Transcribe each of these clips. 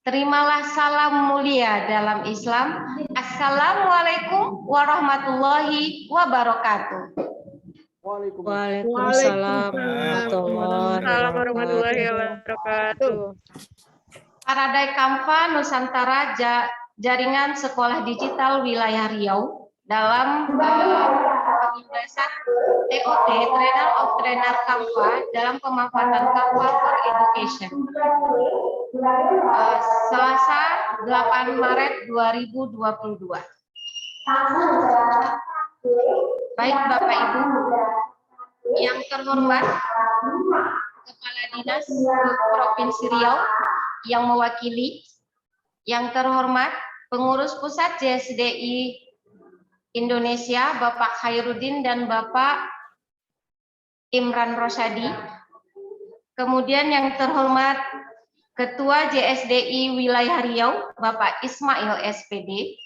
Terimalah salam mulia dalam Islam. Assalamualaikum warahmatullahi wabarakatuh. Waalaikumsalam warahmatullahi wabarakatuh. Paradai Kamfa Nusantara Jaringan Sekolah Digital Wilayah Riau dalam pengintegrasian TOT Trainer of Trainer Kamfa dalam pemanfaatan Kamfa for Education. Selasa 8 Maret 2022. Baik Bapak Ibu, yang terhormat Kepala Dinas Provinsi Riau yang mewakili, yang terhormat Pengurus Pusat JSDI Indonesia Bapak Khairuddin dan Bapak Imran Rosyadi, kemudian yang terhormat Ketua JSDI Wilayah Riau Bapak Ismail SPD,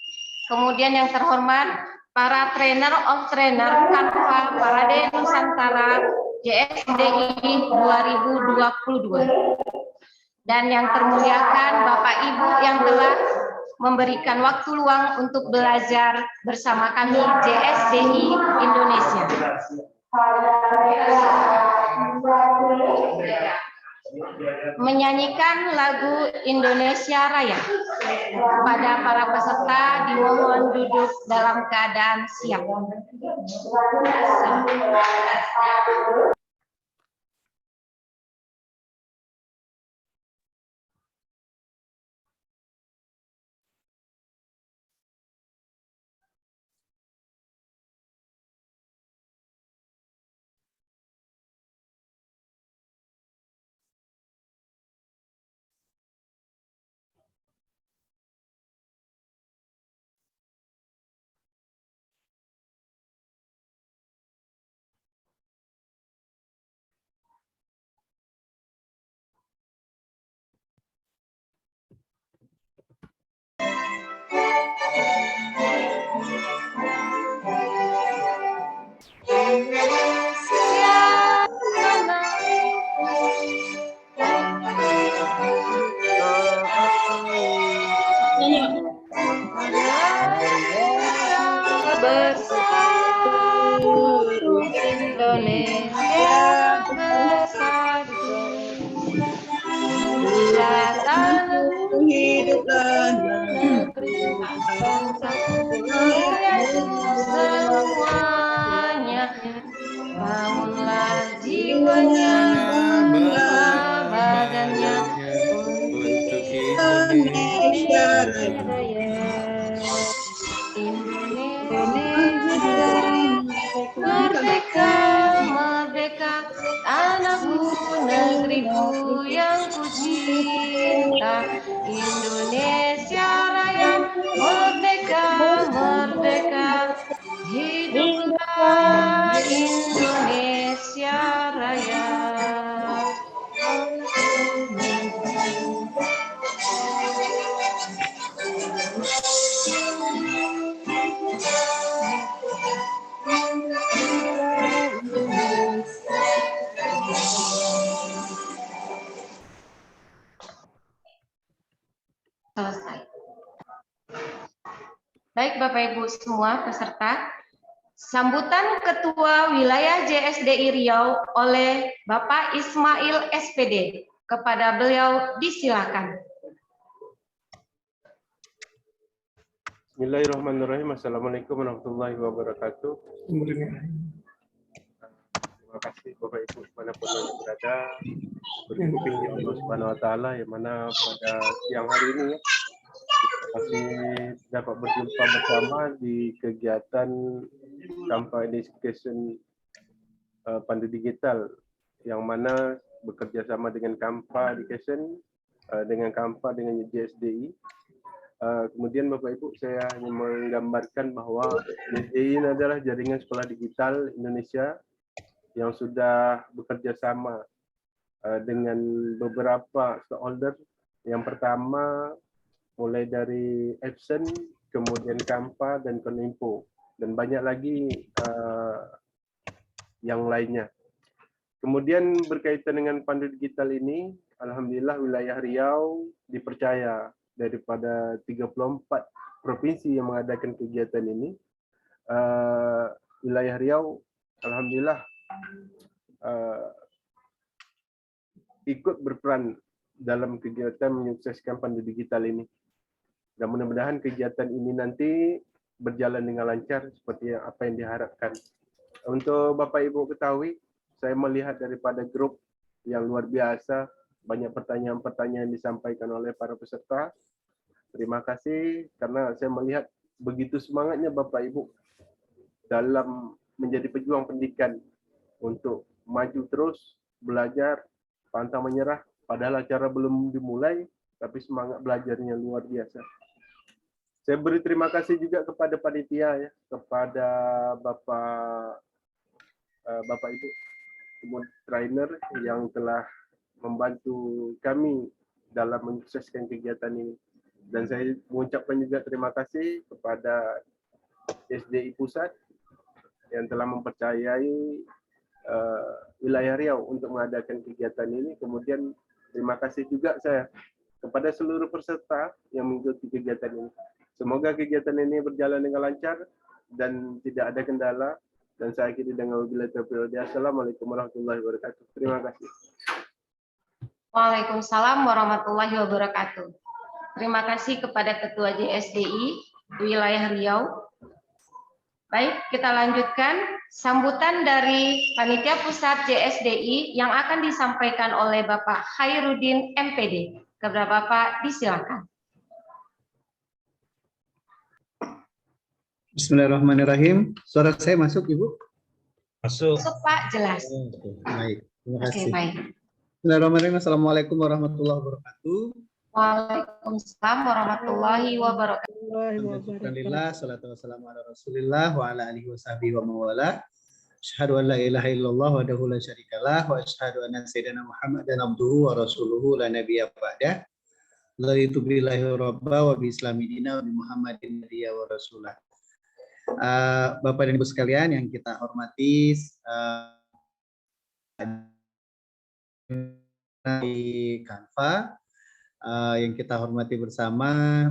kemudian yang terhormat para trainer of trainer Kamfa Paradai Nusantara JSDI 2022. Dan yang termuliakan Bapak Ibu yang telah memberikan waktu luang untuk belajar bersama kami JSDI Indonesia. Menyanyikan lagu Indonesia Raya. Kepada para peserta dimohon duduk dalam keadaan siap. Indonesia bersatu, bersatu hiduplah negeri bangsa semuanya, bangunlah jiwanya, bangunlah badannya untuk Indonesia Raya. Indonesia merdeka, merdeka, tanahku, negeriku yang ku cinta. Indonesia Raya, merdeka, merdeka, hiduplah Indonesia Raya. Selesai. Baik Bapak Ibu semua peserta, sambutan Ketua Wilayah JSDI Riau oleh Bapak Ismail SPD. Kepada beliau disilakan. Bismillahirrahmanirrahim. Assalamualaikum warahmatullahi wabarakatuh. Terima kasih Bapak Ibu dimanapun Anda berada, bersyukur Allah Subhanahu Wa Taala yang mana pada siang hari ini ya, masih dapat berjumpa bersama di kegiatan Kamfa Education Pandu Digital yang mana bekerja sama dengan Kamfa Education, dengan Kamfa, dengan JSDI. Kemudian Bapak Ibu, saya hanya menggambarkan bahwa JSDI adalah jaringan sekolah digital Indonesia yang sudah bekerja sama dengan beberapa stakeholder. Yang pertama mulai dari Epson, kemudian Kamfa dan Koninfo, dan banyak lagi yang lainnya. Kemudian berkaitan dengan Pandu Digital ini, alhamdulillah wilayah Riau dipercaya daripada 34 provinsi yang mengadakan kegiatan ini. Wilayah Riau alhamdulillah ikut berperan dalam kegiatan menyukseskan pandu digital ini. Dan mudah-mudahan kegiatan ini nanti berjalan dengan lancar seperti apa yang diharapkan. Untuk Bapak Ibu ketahui, saya melihat daripada grup yang luar biasa, banyak pertanyaan-pertanyaan disampaikan oleh para peserta. Terima kasih karena saya melihat begitu semangatnya Bapak Ibu dalam menjadi pejuang pendidikan untuk maju terus, belajar, pantang menyerah. Padahal acara belum dimulai, tapi semangat belajarnya luar biasa. Saya beri terima kasih juga kepada panitia, ya, kepada Bapak Ibu trainer yang telah membantu kami dalam menyukseskan kegiatan ini. Dan saya mengucapkan juga terima kasih kepada SDI Pusat yang telah mempercayai wilayah Riau untuk mengadakan kegiatan ini. Kemudian terima kasih juga saya kepada seluruh peserta yang mengikuti kegiatan ini. Semoga kegiatan ini berjalan dengan lancar dan tidak ada kendala. Dan saya akhiri dengan wabillahi taufiq. Assalamualaikum warahmatullahi wabarakatuh. Terima kasih. Waalaikumsalam warahmatullahi wabarakatuh. Terima kasih kepada Ketua JSDI Wilayah Riau. Baik, kita lanjutkan sambutan dari Panitia Pusat JSDI yang akan disampaikan oleh Bapak Khairuddin MPD. Kepada Bapak, disilakan. Bismillahirrahmanirrahim. Suara saya masuk, Ibu? Masuk. Masuk, Pak, jelas. Baik, terima kasih. Oke, baik. Bismillahirrahmanirrahim. Assalamualaikum warahmatullahi wabarakatuh. Waalaikumsalam warahmatullahi wabarakatuh. Alhamdulillah, salatu wassalamu ala Rasulillah wa ala alihi wa sahbihi wa mawala. Asyhadu an la ilaha illallah wahdahu la syarikalah wa asyhadu anna sayyidina Muhammadan abduhu wa rasuluhu la nabiyya ba'dah. La itubillahi rabba wa bi islami dina wa bi Muhammadin nabiyya wa rasulah. Bapak dan Ibu sekalian yang kita hormati, di Canva, yang kita hormati bersama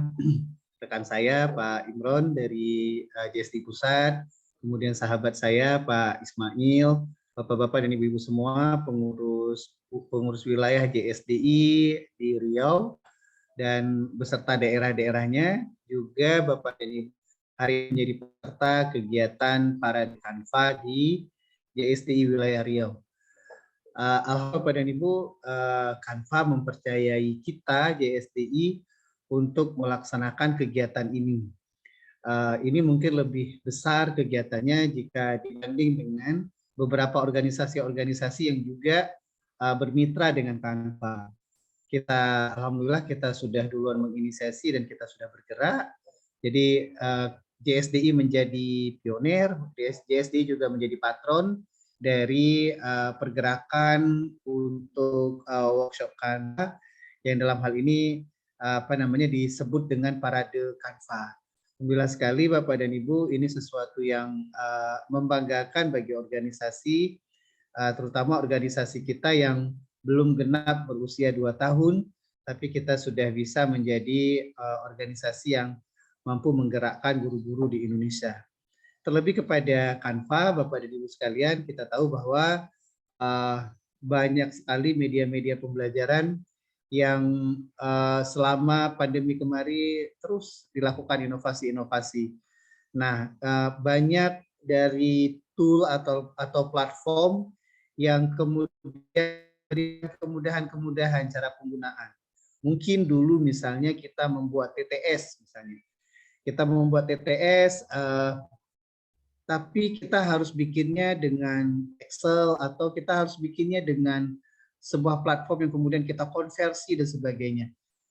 rekan saya Pak Imron dari JSD Pusat, kemudian sahabat saya Pak Ismail, Bapak-bapak dan Ibu-ibu semua, pengurus wilayah JSDI di Riau dan beserta daerah-daerahnya, juga Bapak dan Ibu hari menjadi peserta kegiatan Parade Canva di JSDI wilayah Riau. Alhamdulillah Bapak dan Ibu, Canva mempercayai kita JSDI untuk melaksanakan kegiatan ini. Ini mungkin lebih besar kegiatannya jika dibanding dengan beberapa organisasi-organisasi yang juga bermitra dengan Canva. Alhamdulillah kita sudah duluan menginisiasi dan kita sudah bergerak. Jadi JSDI menjadi pionir, JSDI juga menjadi patron dari pergerakan untuk workshop Canva yang dalam hal ini disebut dengan Parade Canva. Alhamdulillah sekali Bapak dan Ibu, ini sesuatu yang membanggakan bagi organisasi, terutama organisasi kita yang belum genap berusia 2 tahun, tapi kita sudah bisa menjadi organisasi yang mampu menggerakkan guru-guru di Indonesia. Terlebih kepada Canva, Bapak dan Ibu sekalian, kita tahu bahwa banyak sekali media-media pembelajaran yang selama pandemi kemarin terus dilakukan inovasi-inovasi. Nah, banyak dari tool atau platform yang kemudian kemudahan-kemudahan cara penggunaan. Mungkin dulu misalnya kita membuat TTS misalnya. Kita membuat TTS, tapi kita harus bikinnya dengan Excel atau kita harus bikinnya dengan sebuah platform yang kemudian kita konversi dan sebagainya.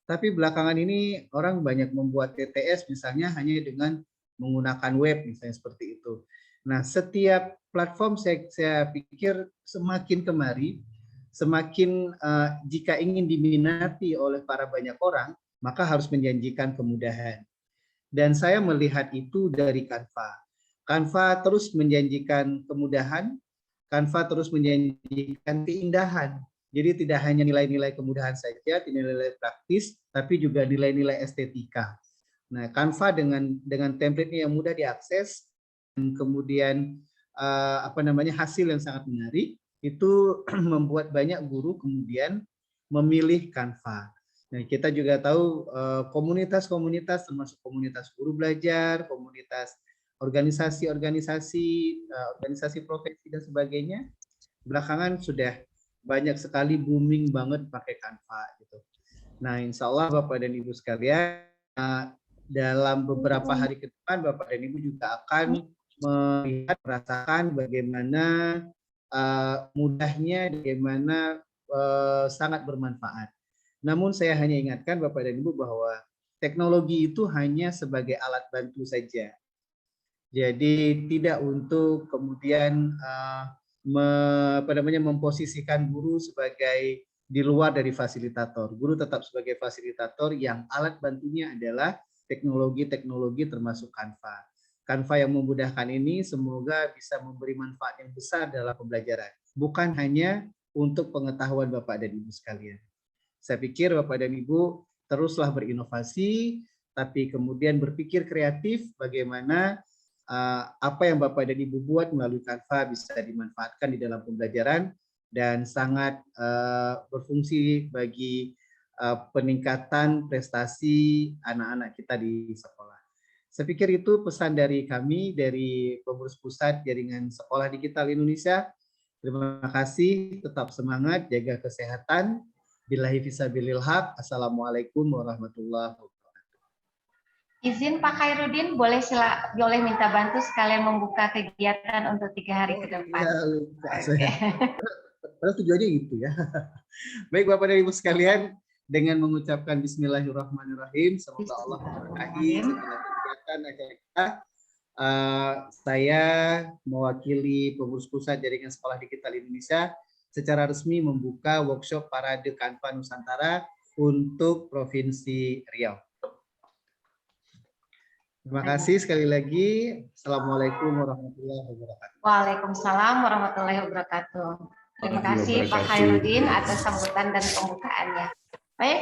Tapi belakangan ini orang banyak membuat TTS misalnya hanya dengan menggunakan web misalnya seperti itu. Nah, setiap platform saya pikir semakin kemari, semakin jika ingin diminati oleh para banyak orang, maka harus menjanjikan kemudahan. Dan saya melihat itu dari Canva. Canva terus menjanjikan kemudahan, Canva terus menjanjikan keindahan. Jadi tidak hanya nilai-nilai kemudahan saja, nilai-nilai praktis, tapi juga nilai-nilai estetika. Nah, Canva dengan template-nya yang mudah diakses, dan kemudian hasil yang sangat menarik, itu membuat banyak guru kemudian memilih Canva. Nah, kita juga tahu komunitas-komunitas termasuk komunitas guru belajar, komunitas organisasi-organisasi, organisasi profesi dan sebagainya, belakangan sudah banyak sekali booming banget pakai Canva gitu. Nah, insya Allah Bapak dan Ibu sekalian, dalam beberapa hari ke depan Bapak dan Ibu juga akan melihat, merasakan bagaimana mudahnya, bagaimana sangat bermanfaat. Namun saya hanya ingatkan Bapak dan Ibu bahwa teknologi itu hanya sebagai alat bantu saja. Jadi tidak untuk kemudian memposisikan guru sebagai di luar dari fasilitator. Guru tetap sebagai fasilitator yang alat bantunya adalah teknologi-teknologi termasuk Canva. Canva yang memudahkan ini semoga bisa memberi manfaat yang besar dalam pembelajaran. Bukan hanya untuk pengetahuan Bapak dan Ibu sekalian. Saya pikir Bapak dan Ibu teruslah berinovasi, tapi kemudian berpikir kreatif bagaimana apa yang Bapak dan Ibu buat melalui Canva bisa dimanfaatkan di dalam pembelajaran dan sangat berfungsi bagi peningkatan prestasi anak-anak kita di sekolah. Saya pikir itu pesan dari kami, dari pengurus pusat Jaringan Sekolah Digital Indonesia. Terima kasih, tetap semangat, jaga kesehatan. Billahi fisabilil haq. Assalamualaikum warahmatullahi wabarakatuh. Izin Pak Khairuddin, boleh minta bantu sekalian membuka kegiatan untuk 3 hari ke depan. Ya, lupa saya. Padahal tujuannya gitu ya. Baik Bapak dan Ibu sekalian, dengan mengucapkan Bismillahirrahmanirrahim, semoga Allah memberkahi segala kegiatan acara kita. Saya mewakili pengurus pusat Jaringan Sekolah Digital Indonesia secara resmi membuka workshop Parade Canva Nusantara untuk Provinsi Riau. Terima kasih sekali lagi. Assalamualaikum warahmatullahi wabarakatuh. Waalaikumsalam warahmatullahi wabarakatuh. Terima kasih Pak Khairuddin atas sambutan dan pembukaannya. Baik,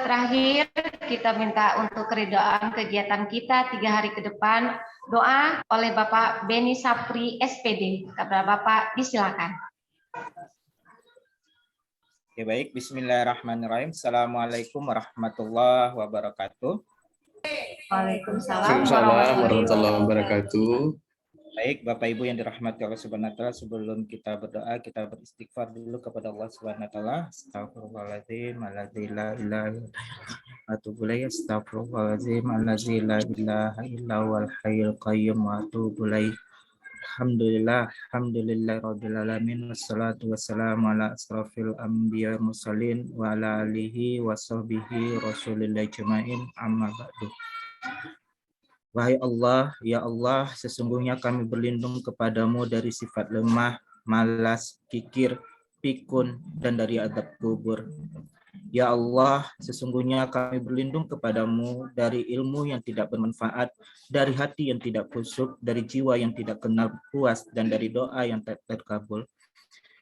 terakhir kita minta untuk keridhaan kegiatan kita 3 hari ke depan. Doa oleh Bapak Beni Sapri SPD. Kepada Bapak disilakan. Oke, baik. Bismillahirrahmanirrahim. Assalamualaikum warahmatullahi wabarakatuh. Waalaikumsalam warahmatullahi wabarakatuh. Baik, Bapak Ibu yang dirahmati Allah Subhanahu wa taala, sebelum kita berdoa, kita beristighfar dulu kepada Allah Subhanahu wa taala. Astaghfirullahaladzim, alladzi la ilaha illa huwa, atubu ilaih. Astaghfirullahaladzim, alladzi la ilaha illa huwal hayyul qayyum, wa atubu ilaih. Alhamdulillah, alhamdulillahirabbil alamin, wassalatu wassalamu ala asrofil anbiya mursalin wa ala alihi wa sahbihi rasulillah jamain, amma ba'du. Wahai Allah, ya Allah, sesungguhnya kami berlindung kepadamu dari sifat lemah, malas, kikir, pikun, dan dari azab kubur. Ya Allah, sesungguhnya kami berlindung kepadamu dari ilmu yang tidak bermanfaat, dari hati yang tidak khusyuk, dari jiwa yang tidak kenal puas, dan dari doa yang tak terkabul.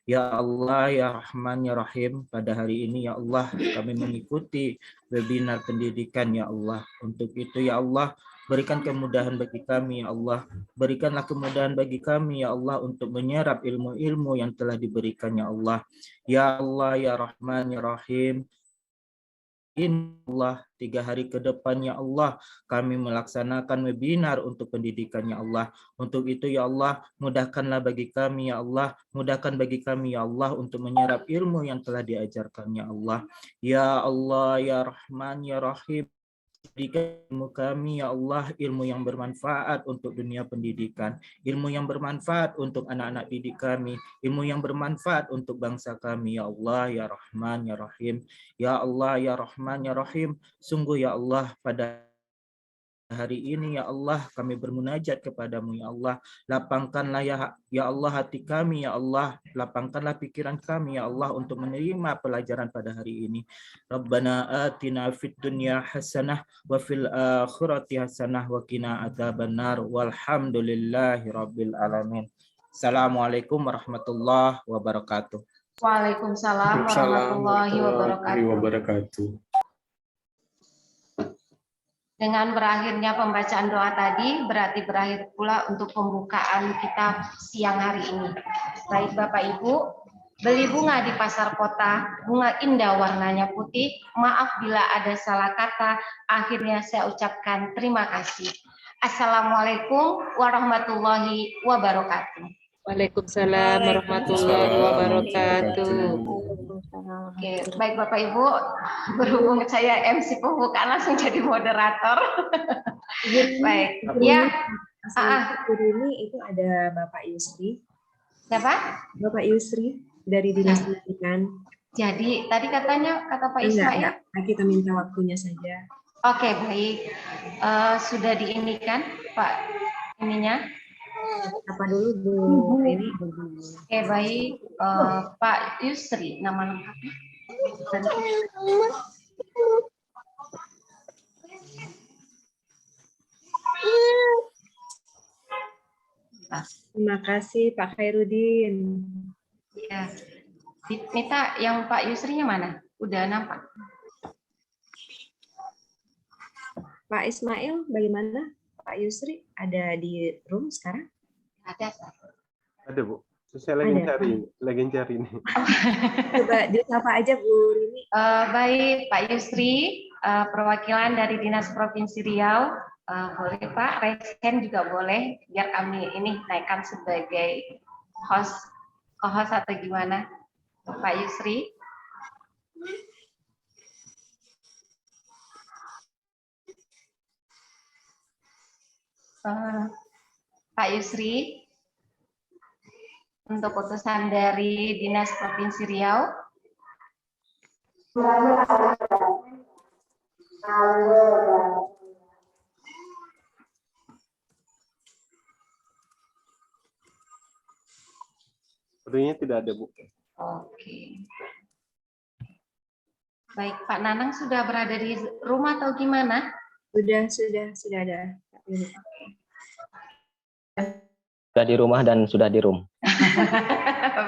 Ya Allah, ya Rahman, ya Rahim, pada hari ini ya Allah, kami mengikuti webinar pendidikan ya Allah. Untuk itu ya Allah, berikan kemudahan bagi kami ya Allah. Berikanlah kemudahan bagi kami ya Allah untuk menyerap ilmu-ilmu yang telah diberikan ya Allah. Ya Allah, ya Rahman, ya Rahim, Allah 3 hari ke depan ya Allah kami melaksanakan webinar untuk pendidikan ya Allah. Untuk itu ya Allah, mudahkanlah bagi kami ya Allah, mudahkan bagi kami ya Allah untuk menyerap ilmu yang telah diajarkan ya Allah. Ya Allah, ya Rahman, ya Rahim, berikan ilmu kami ya Allah, ilmu yang bermanfaat untuk dunia pendidikan, ilmu yang bermanfaat untuk anak-anak didik kami, ilmu yang bermanfaat untuk bangsa kami ya Allah, ya Rahman, ya Rahim. Ya Allah, ya Rahman, ya Rahim, sungguh ya Allah pada hari ini ya Allah kami bermunajat kepadamu ya Allah. Lapangkanlah ya Allah hati kami ya Allah, lapangkanlah pikiran kami ya Allah untuk menerima pelajaran pada hari ini. Rabbana atina fid dunya hasanah wa fil akhirati hasanah wa qina adzabannar, walhamdulillahi rabbil alamin. Assalamualaikum warahmatullahi wabarakatuh. Waalaikumsalam warahmatullahi wabarakatuh. wabarakatuh. Dengan berakhirnya pembacaan doa tadi, berarti berakhir pula untuk pembukaan kitab siang hari ini. Baik Bapak Ibu, beli bunga di pasar kota, bunga indah warnanya putih. Maaf bila ada salah kata, akhirnya saya ucapkan terima kasih. Assalamualaikum warahmatullahi wabarakatuh. Waalaikumsalam warahmatullahi wabarakatuh. Oke, baik Bapak Ibu, berhubung saya MC pembukaan langsung jadi moderator. Baik, ya. Ini itu ada Bapak Yusri. Siapa? Bapak Yusri dari Dinas Pendidikan. Jadi tadi kata Pak Ismail. Enggak, kita minta waktunya saja. Oke, baik. Sudah diinikan Pak ininya. Apa dulu Bu ini? Oke, baik. Pak Yusri, nama lengkapnya. Terima kasih Pak Khairuddin. Ya. Minta yang Pak Yusrinya mana? Udah nampak. Pak Ismail bagaimana? Pak Yusri ada di room sekarang? Ada. Ada Bu. Saya lagi cari ini. Coba disapa aja Bu Rini. Baik Pak Yusri, perwakilan dari Dinas Provinsi Riau, boleh Pak, raise hand juga boleh, biar kami ini naikkan sebagai co-host atau gimana, Pak Yusri. Pak Yusri, untuk utusan dari Dinas Provinsi Riau. Sepertinya tidak ada Bu. Oke. Baik, Pak Nanang sudah berada di rumah atau gimana? Sudah ada. Sudah di rumah dan sudah di room.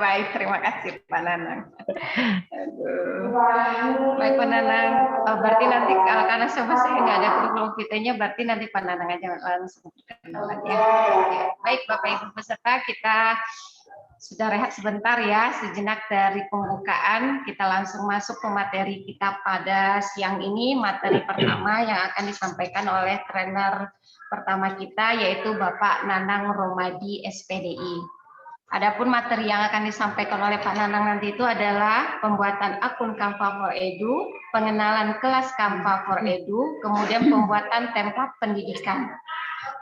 Baik, terima kasih Pak Nanang. Aduh. Baik Pak Nanang, berarti nanti karena saya nggak ada kurikulum vitae-nya, berarti nanti Pak Nanang aja langsung perkenalan ya. Baik Bapak Ibu peserta, kita sudah rehat sebentar ya, sejenak dari pembukaan, kita langsung masuk ke materi kita pada siang ini. Materi pertama yang akan disampaikan oleh trainer pertama kita, yaitu Bapak Nanang Romadi, SPDI. Adapun materi yang akan disampaikan oleh Pak Nanang nanti itu adalah pembuatan akun Canva for Edu, pengenalan kelas Canva for Edu, kemudian pembuatan template pendidikan.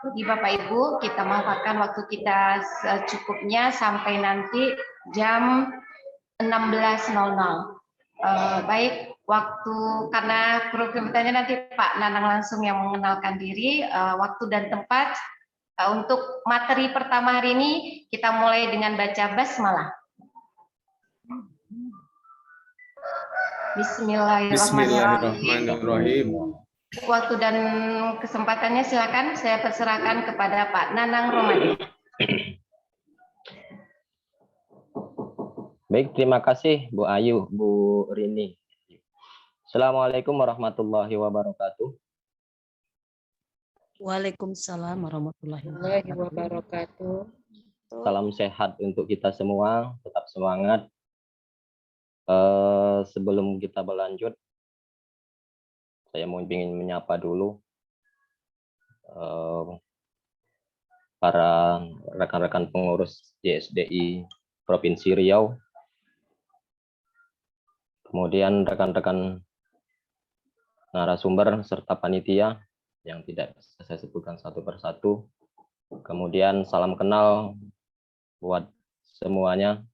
Jadi Bapak Ibu, kita manfaatkan waktu kita secukupnya sampai nanti jam 16.00. Baik, waktu karena kurikulumnya nanti Pak Nanang langsung yang mengenalkan diri, waktu dan tempat. Untuk materi pertama hari ini kita mulai dengan baca basmalah. Bismillahirrahmanirrahim. Waktu dan kesempatannya silakan saya perserahkan kepada Pak Nanang Romadi. Baik, terima kasih Bu Ayu, Bu Rini. Assalamualaikum warahmatullahi wabarakatuh. Waalaikumsalam warahmatullahi Wabarakatuh. Salam sehat untuk kita semua, tetap semangat. Sebelum kita berlanjut, saya mau ingin menyapa dulu para rekan-rekan pengurus JSDI Provinsi Riau, kemudian rekan-rekan narasumber serta panitia yang tidak bisa saya sebutkan satu persatu. Kemudian salam kenal buat semuanya.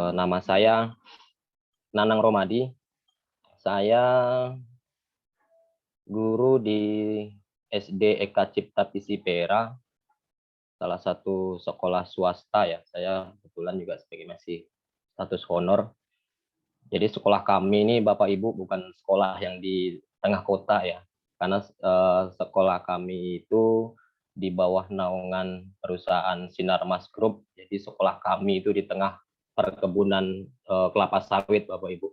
Nama saya Nanang Romadi. Saya guru di SD Eka Cipta Pisi Pera, salah satu sekolah swasta ya. Saya kebetulan juga sebagai masih status honor. Jadi sekolah kami ini Bapak Ibu bukan sekolah yang di tengah kota ya. Karena sekolah kami itu di bawah naungan perusahaan Sinarmas Group, jadi sekolah kami itu di tengah perkebunan kelapa sawit, Bapak Ibu.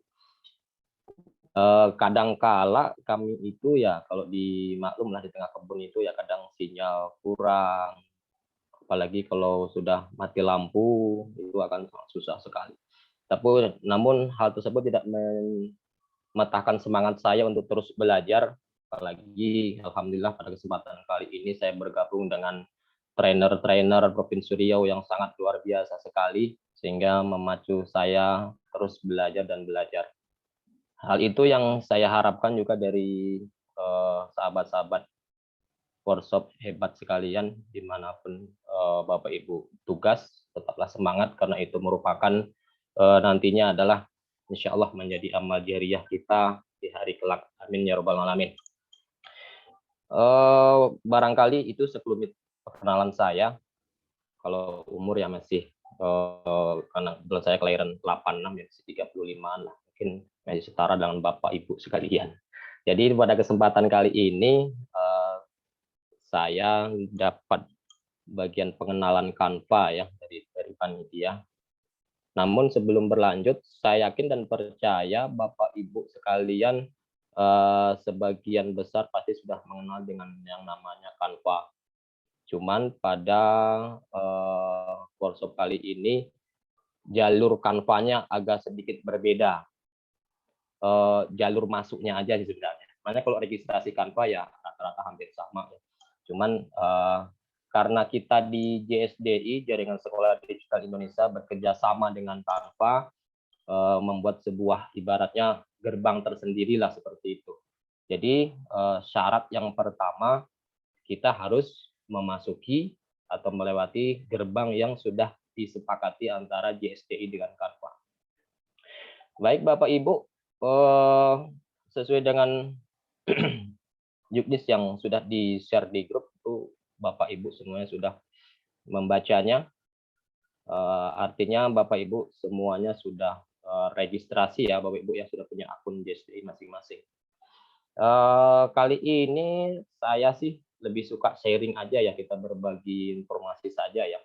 Kadangkala kami itu ya kalau dimaklum lah di tengah kebun itu ya kadang sinyal kurang, apalagi kalau sudah mati lampu itu akan sangat susah sekali. Tapi namun hal tersebut tidak mematahkan semangat saya untuk terus belajar, apalagi alhamdulillah pada kesempatan kali ini saya bergabung dengan trainer-trainer Provinsi Riau yang sangat luar biasa sekali sehingga memacu saya terus belajar dan belajar. Hal itu yang saya harapkan juga dari sahabat-sahabat workshop hebat sekalian dimanapun Bapak Ibu tugas, tetaplah semangat karena itu merupakan nantinya adalah insya Allah menjadi amal jariah kita di hari kelak. Amin ya robbal alamin. Barangkali itu sekelumit perkenalan saya. Kalau umur ya masih karena belum saya kelahiran 86 ya masih 35-an lah. Mungkin masih setara dengan Bapak Ibu sekalian. Jadi pada kesempatan kali ini saya dapat bagian pengenalan Canva ya dari panitia. Namun sebelum berlanjut, saya yakin dan percaya Bapak Ibu sekalian sebagian besar pasti sudah mengenal dengan yang namanya Canva. Cuman pada workshop kali ini jalur Canva-nya agak sedikit berbeda. Jalur masuknya aja sih sebenarnya. Makanya kalau registrasi Canva ya rata-rata hampir sama. Cuman karena kita di JSDI, Jaringan Sekolah Digital Indonesia, bekerja sama dengan Canva, membuat sebuah ibaratnya gerbang tersendiri lah seperti itu. Jadi syarat yang pertama kita harus memasuki atau melewati gerbang yang sudah disepakati antara JSDI dengan Canva. Baik Bapak Ibu, sesuai dengan juknis yang sudah di-share di grup itu Bapak Ibu semuanya sudah membacanya. Artinya Bapak Ibu semuanya sudah registrasi ya Bapak Ibu yang sudah punya akun JSDI masing-masing. Kali ini saya sih lebih suka sharing aja ya, kita berbagi informasi saja ya.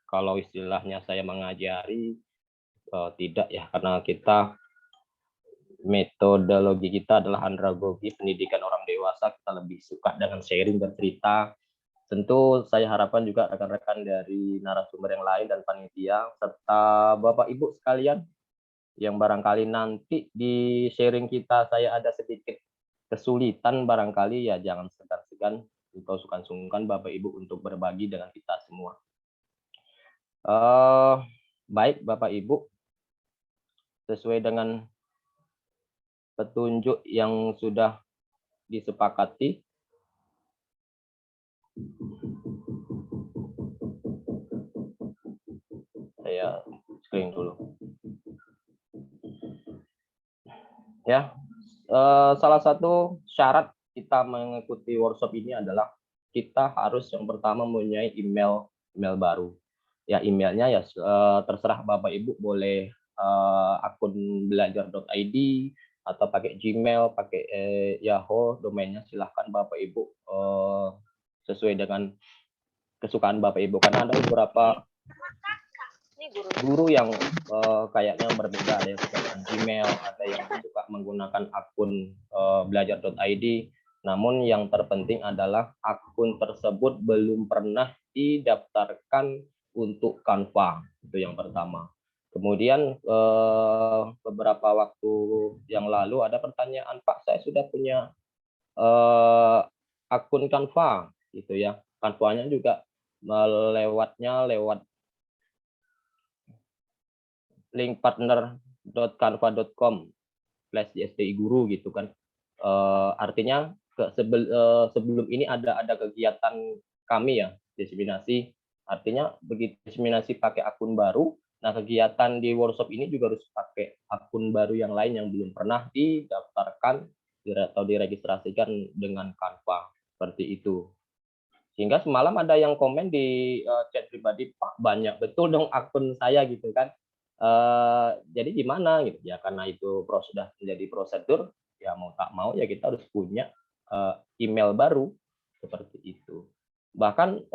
Kalau istilahnya saya mengajari tidak ya, karena kita metodologi kita adalah andragogi pendidikan orang dewasa, kita lebih suka dengan sharing bercerita. Tentu saya harapkan juga rekan-rekan dari narasumber yang lain dan panitia serta Bapak Ibu sekalian yang barangkali nanti di sharing kita saya ada sedikit kesulitan barangkali ya jangan segan-segan atau sungkan-sungkan Bapak Ibu untuk berbagi dengan kita semua. Baik Bapak Ibu, sesuai dengan petunjuk yang sudah disepakati, saya screen dulu. Ya, salah satu syarat kita mengikuti workshop ini adalah kita harus yang pertama mempunyai email baru. Ya emailnya ya terserah Bapak Ibu, boleh akun belajar.id atau pakai Gmail, pakai Yahoo, domainnya silahkan Bapak Ibu sesuai dengan kesukaan Bapak Ibu. Karena ada beberapa guru yang kayaknya berbeda, ada yang suka dengan Gmail, ada yang suka menggunakan akun belajar.id. Namun yang terpenting adalah akun tersebut belum pernah didaftarkan untuk Canva, itu yang pertama. Kemudian beberapa waktu yang lalu ada pertanyaan, Pak, saya sudah punya akun Canva, gitu ya. Canva-nya juga lewat link partner.canva.com/JSDI Guru gitu kan. Artinya sebelum ini ada kegiatan kami ya, diseminasi. Artinya begitu diseminasi pakai akun baru, nah kegiatan di workshop ini juga harus pakai akun baru yang lain yang belum pernah didaftarkan atau diregistrasikan dengan Canva, seperti itu. Sehingga semalam ada yang komen di chat pribadi, Pak, banyak betul dong akun saya gitu kan. Jadi gimana gitu ya, karena itu sudah menjadi prosedur ya, mau tak mau ya kita harus punya email baru seperti itu. Bahkan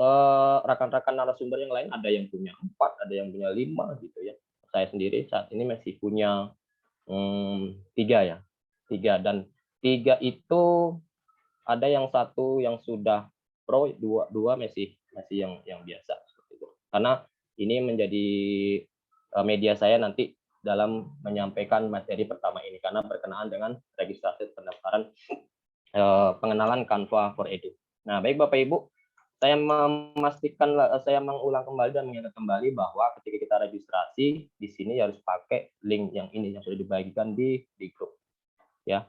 rekan-rekan narasumber yang lain ada yang punya 4, ada yang punya 5 gitu ya. Saya sendiri saat ini masih punya 3 ya. 3, dan 3 itu ada yang 1 yang sudah pro, 2 masih yang biasa seperti itu. Karena ini menjadi media saya nanti dalam menyampaikan materi pertama ini karena berkenaan dengan registrasi pendaftaran pengenalan Canva for Edu. Nah, baik Bapak Ibu, saya mengulang kembali dan mengingat kembali bahwa ketika kita registrasi di sini harus pakai link yang ini yang sudah dibagikan di grup ya.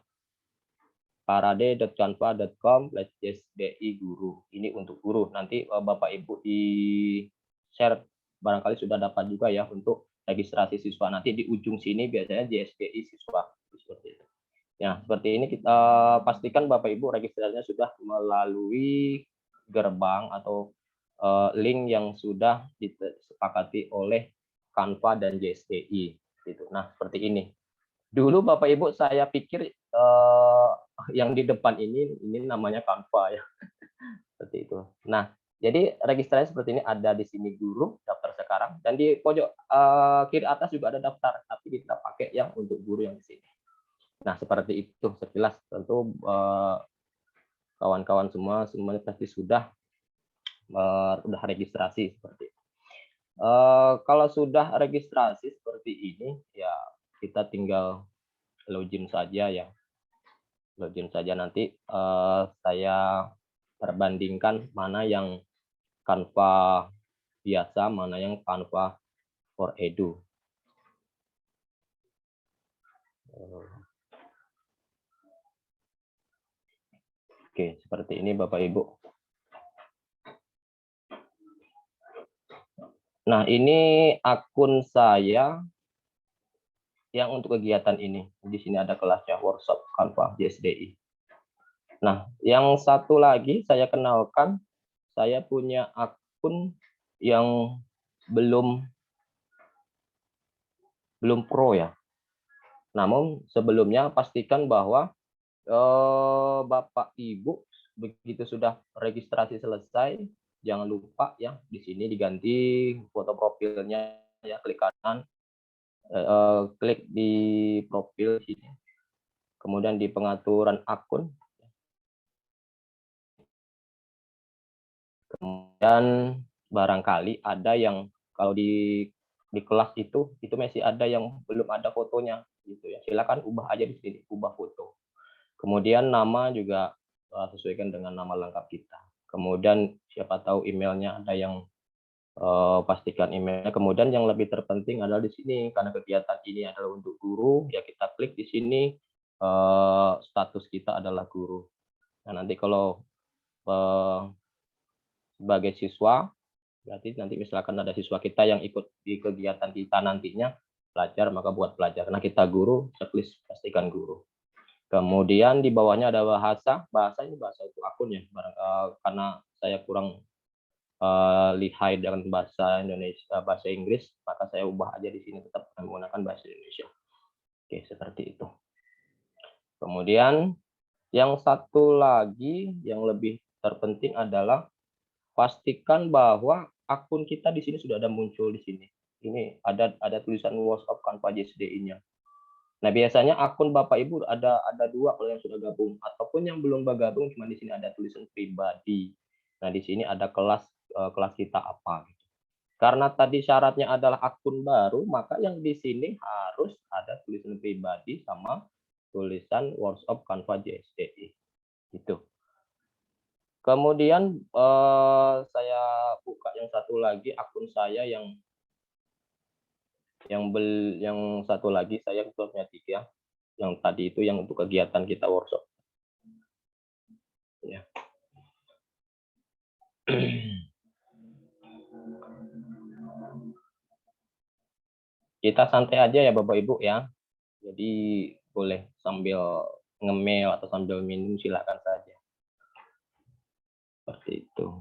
parade.canva.com/dsdi guru. Ini untuk guru. Nanti Bapak Ibu di share barangkali sudah dapat juga ya untuk registrasi siswa. Nanti di ujung sini biasanya JSDI siswa seperti itu. Ya, seperti ini kita pastikan Bapak Ibu registrasinya sudah melalui gerbang atau link yang sudah disepakati oleh Canva dan JSDI gitu. Nah, seperti ini. Dulu Bapak Ibu saya pikir yang di depan ini namanya Canva ya. Seperti itu. Nah, jadi registrasi seperti ini ada di sini guru daftar sekarang dan di pojok kiri atas juga ada daftar, tapi kita pakai yang untuk guru yang di sini. Nah, seperti itu sekilas. Tentu kawan-kawan semuanya pasti sudah registrasi seperti itu. Kalau sudah registrasi seperti ini, ya kita tinggal login saja ya. Login saja, nanti saya perbandingkan mana yang Canva biasa, mana yang Canva for Edu. Oke, seperti ini Bapak Ibu. Nah, ini akun saya yang untuk kegiatan ini. Di sini ada kelasnya workshop Canva JSDI. Nah, yang satu lagi saya kenalkan, saya punya akun yang belum pro ya. Namun sebelumnya pastikan bahwa Bapak Ibu begitu sudah registrasi selesai, jangan lupa ya di sini diganti foto profilnya ya, klik kanan, klik di profil sini, kemudian di pengaturan akun, kemudian barangkali ada yang kalau di kelas itu masih ada yang belum ada fotonya gitu ya, silakan ubah aja di sini, ubah foto. Kemudian nama juga sesuaikan dengan nama lengkap kita. Kemudian siapa tahu emailnya ada yang pastikan emailnya. Kemudian yang lebih terpenting adalah di sini, karena kegiatan ini adalah untuk guru, ya kita klik di sini status kita adalah guru. Nah, nanti kalau sebagai siswa, berarti nanti misalkan ada siswa kita yang ikut di kegiatan kita nantinya pelajar, maka buat pelajar. Nah, kita guru, checklist pastikan guru. Kemudian di bawahnya ada bahasa ini bahasa itu akunnya, karena saya kurang lihai dengan bahasa Indonesia, bahasa Inggris, maka saya ubah aja di sini tetap menggunakan bahasa Indonesia. Oke, seperti itu. Kemudian yang satu lagi yang lebih terpenting adalah pastikan bahwa akun kita di sini sudah ada muncul di sini. Ini ada tulisan WhatsApp Canva JSDI-nya. Nah, biasanya akun Bapak Ibu ada 2 kalau yang sudah gabung, ataupun yang belum bergabung cuma di sini ada tulisan pribadi. Nah, di sini ada kelas kita apa. Karena tadi syaratnya adalah akun baru, maka yang di sini harus ada tulisan pribadi sama tulisan workshop Canva JSDI. Gitu. Kemudian saya buka yang satu lagi, akun saya yang satu lagi saya punya 3, yang tadi itu yang untuk kegiatan kita workshop ya. Kita santai aja ya Bapak Ibu ya, jadi boleh sambil nge-mail atau sambil minum silakan saja seperti itu.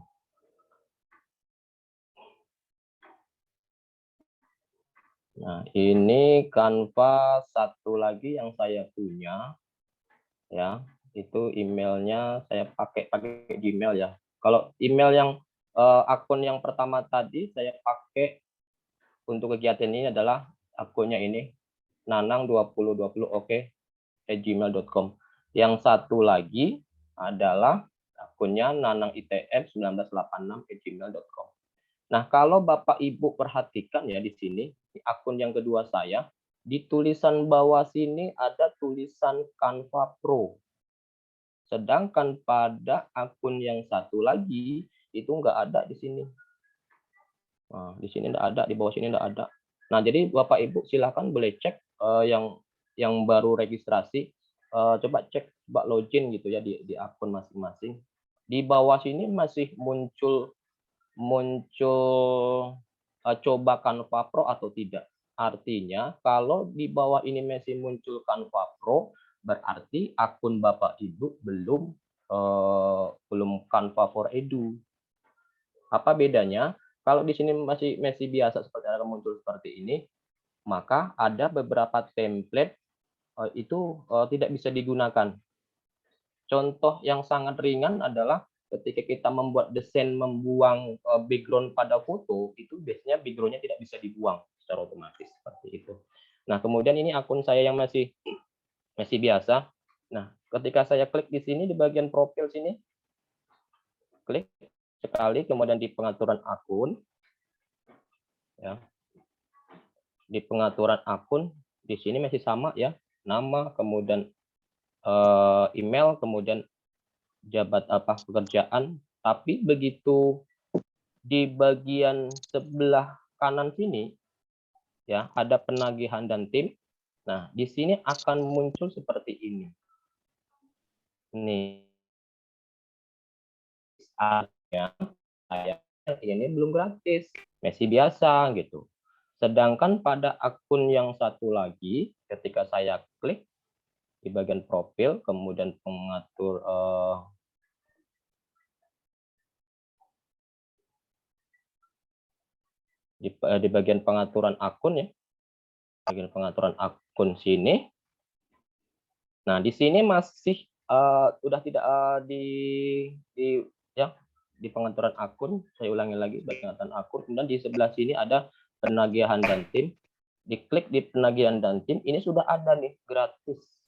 Nah, ini Canva satu lagi yang saya punya ya, itu emailnya saya pakai Gmail ya. Kalau email yang akun yang pertama tadi saya pakai untuk kegiatan ini adalah akunnya ini nanang2020oke@gmail.com. Yang satu lagi adalah akunnya nanangitm1986@gmail.com. Nah, kalau Bapak Ibu perhatikan ya di sini, di akun yang kedua saya, di tulisan bawah sini ada tulisan Canva Pro. Sedangkan pada akun yang satu lagi itu nggak ada di sini. Nah, di sini nggak ada, di bawah sini nggak ada. Nah, jadi Bapak Ibu silakan boleh cek yang baru registrasi, coba cek, coba login gitu ya di akun masing-masing. Di bawah sini masih muncul coba Canva Pro atau tidak. Artinya kalau di bawah ini masih muncul Canva Pro, berarti akun Bapak Ibu belum Canva for Edu. Apa bedanya? Kalau di sini masih biasa seperti ada muncul seperti ini, maka ada beberapa template itu tidak bisa digunakan. Contoh yang sangat ringan adalah ketika kita membuat desain membuang background pada foto, itu biasanya background-nya tidak bisa dibuang secara otomatis seperti itu. Nah, kemudian ini akun saya yang masih biasa. Nah, ketika saya klik di sini di bagian profil sini, klik sekali, kemudian di pengaturan akun, ya, di pengaturan akun di sini masih sama ya, nama, kemudian email, kemudian jabat apa pekerjaan, tapi begitu di bagian sebelah kanan sini ya ada penagihan dan tim. Nah, di sini akan muncul seperti ini. Nih, ini belum gratis, masih biasa gitu. Sedangkan pada akun yang satu lagi, ketika saya klik di bagian profil, kemudian pengatur di bagian pengaturan akun ya, bagian pengaturan akun sini. Nah, di sini masih sudah tidak di pengaturan akun. Saya ulangi lagi, pengaturan akun. Kemudian di sebelah sini ada penagihan dan tim. Diklik di penagihan dan tim, ini sudah ada nih gratis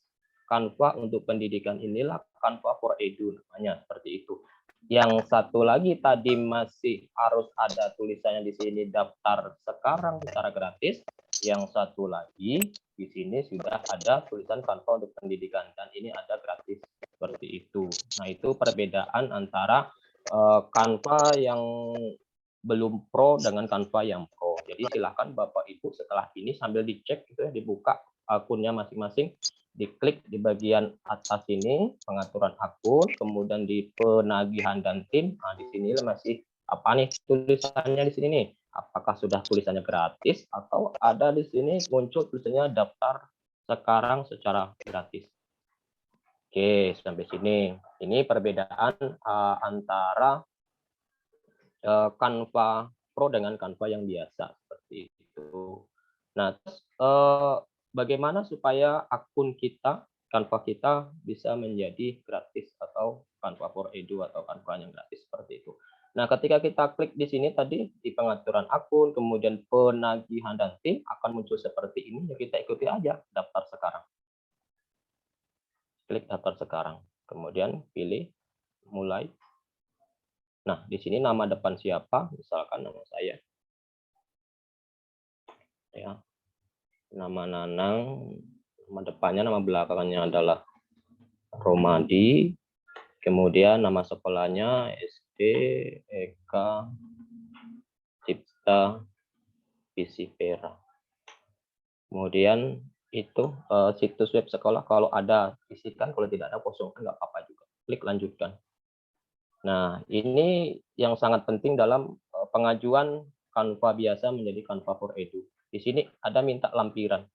Canva untuk pendidikan. Inilah Canva for Edu namanya, seperti itu. Yang satu lagi tadi masih harus ada tulisannya di sini daftar sekarang secara gratis. Yang satu lagi di sini sudah ada tulisan Canva untuk pendidikan dan ini ada gratis seperti itu. Nah, itu perbedaan antara Canva yang belum pro dengan Canva yang pro. Jadi silahkan Bapak Ibu setelah ini sambil dicek gitu ya, dibuka akunnya masing-masing, diklik di bagian atas ini pengaturan akun, kemudian di penagihan dan tim. Nah, di sini masih apa nih tulisannya di sini nih? Apakah sudah tulisannya gratis atau ada di sini muncul tulisannya daftar sekarang secara gratis. Oke, sampai sini. Ini perbedaan antara Canva Pro dengan Canva yang biasa seperti itu. Nah, terus, bagaimana supaya akun kita, Canva kita bisa menjadi gratis atau Canva for Edu atau Canva yang gratis seperti itu. Nah, ketika kita klik di sini tadi di pengaturan akun, kemudian penagihan dan tim akan muncul seperti ini. Ya, kita ikuti aja daftar sekarang. Klik daftar sekarang. Kemudian pilih mulai. Nah, di sini nama depan siapa? Misalkan nama saya. Ya. Nama Nanang, nama depannya, nama belakangnya adalah Romadi. Kemudian nama sekolahnya SD Eka Cipta Pisipera. Kemudian itu situs web sekolah kalau ada isikan, kalau tidak ada kosongkan nggak apa-apa juga. Klik lanjutkan. Nah, ini yang sangat penting dalam pengajuan Canva biasa menjadi Canva for Edu. Di sini ada minta lampiran.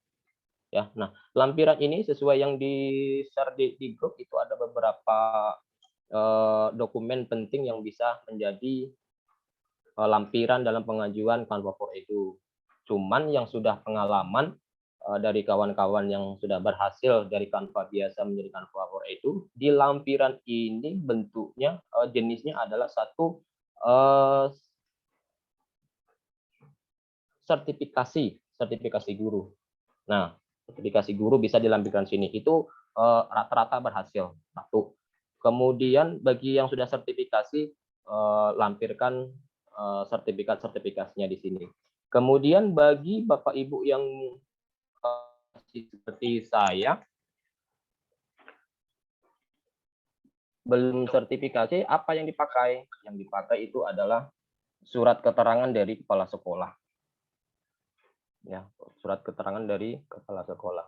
Ya, nah lampiran ini sesuai yang di-share di grup itu ada beberapa dokumen penting yang bisa menjadi lampiran dalam pengajuan Canva for Edu. Cuman yang sudah pengalaman dari kawan-kawan yang sudah berhasil dari Canva biasa menjadi Canva for Edu, di lampiran ini bentuknya jenisnya adalah satu sertifikasi guru. Nah, sertifikasi guru bisa dilampirkan sini. Itu rata-rata berhasil. Satu. Kemudian bagi yang sudah sertifikasi, lampirkan sertifikasinya di sini. Kemudian bagi Bapak Ibu yang seperti saya belum sertifikasi, apa yang dipakai? Yang dipakai itu adalah surat keterangan dari kepala sekolah. Ya, surat keterangan dari kepala sekolah.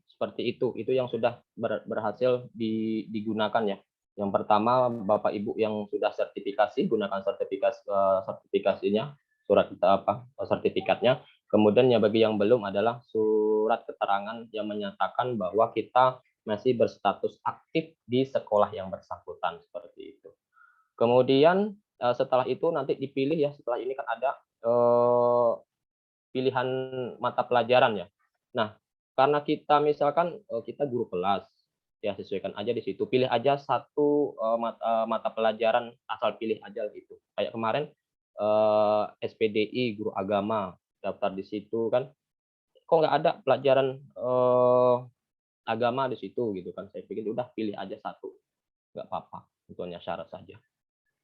Seperti itu yang sudah berhasil digunakan ya. Yang pertama, Bapak Ibu yang sudah sertifikasi, gunakan sertifikasinya, surat sertifikatnya. Kemudian yang bagi yang belum adalah surat keterangan yang menyatakan bahwa kita masih berstatus aktif di sekolah yang bersangkutan, seperti itu. Kemudian setelah itu nanti dipilih ya, setelah ini kan ada pilihan mata pelajaran ya. Nah, karena kita misalkan kita guru kelas, ya sesuaikan aja di situ. Pilih aja satu mata pelajaran, asal pilih aja gitu. Kayak kemarin SPDI guru agama, daftar di situ kan. Kok nggak ada pelajaran agama di situ gitu kan. Saya pikir udah pilih aja satu. Nggak apa-apa, itu hanya syarat saja.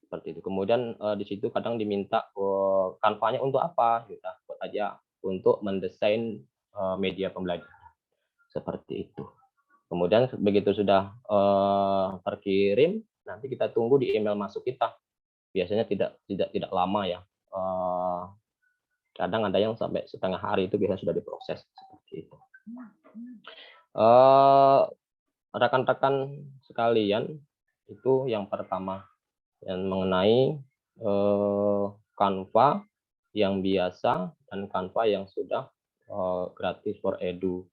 Seperti itu. Kemudian di situ kadang diminta Canva-nya untuk apa? Kita buat aja untuk mendesain media pembelajaran. Seperti itu. Kemudian begitu sudah terkirim, nanti kita tunggu di email masuk kita. Biasanya tidak lama ya. Kadang ada yang sampai setengah hari itu biasanya sudah diproses seperti itu. Rekan-rekan sekalian, itu yang pertama yang mengenai Canva yang biasa dan Canva yang sudah gratis for Edu.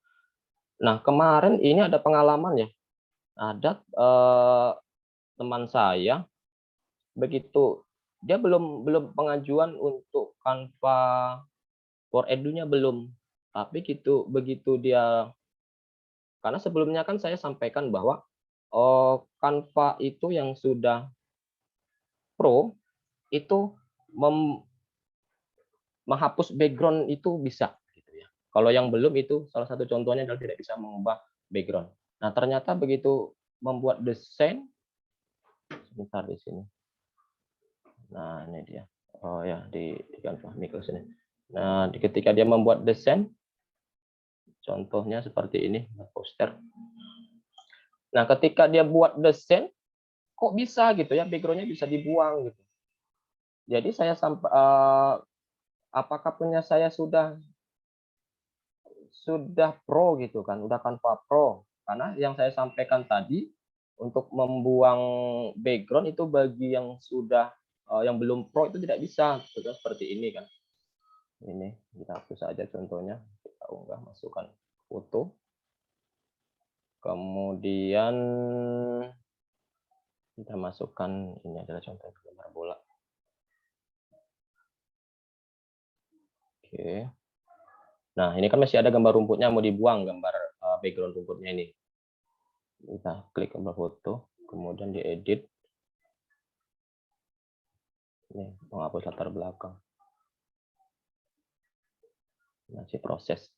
Nah, kemarin ini ada pengalaman ya. Ada teman saya begitu dia belum pengajuan untuk Canva for Edu-nya belum. Tapi begitu dia, karena sebelumnya kan saya sampaikan bahwa Canva itu yang sudah pro itu menghapus background itu bisa gitu ya. Kalau yang belum itu salah satu contohnya adalah tidak bisa mengubah background. Nah, ternyata begitu membuat desain, sebentar di sini. Nah, ini dia. Oh ya, di Canva Mikro sini. Nah, ketika dia membuat desain, contohnya seperti ini, poster. Nah, ketika dia buat desain, kok bisa gitu ya, backgroundnya bisa dibuang gitu. Jadi saya apakah punya saya sudah pro gitu kan, udah Canva Pro. Karena yang saya sampaikan tadi, untuk membuang background itu bagi yang sudah yang belum pro itu tidak bisa. Seperti ini kan. Ini kita hapus saja contohnya, kita unggah, masukkan foto. Kemudian kita masukkan, ini adalah contoh gambar bola. Oke. Nah, ini kan masih ada gambar rumputnya, mau dibuang gambar background rumputnya ini. Kita klik gambar foto, kemudian diedit. Ini menghapus latar belakang. Masih proses.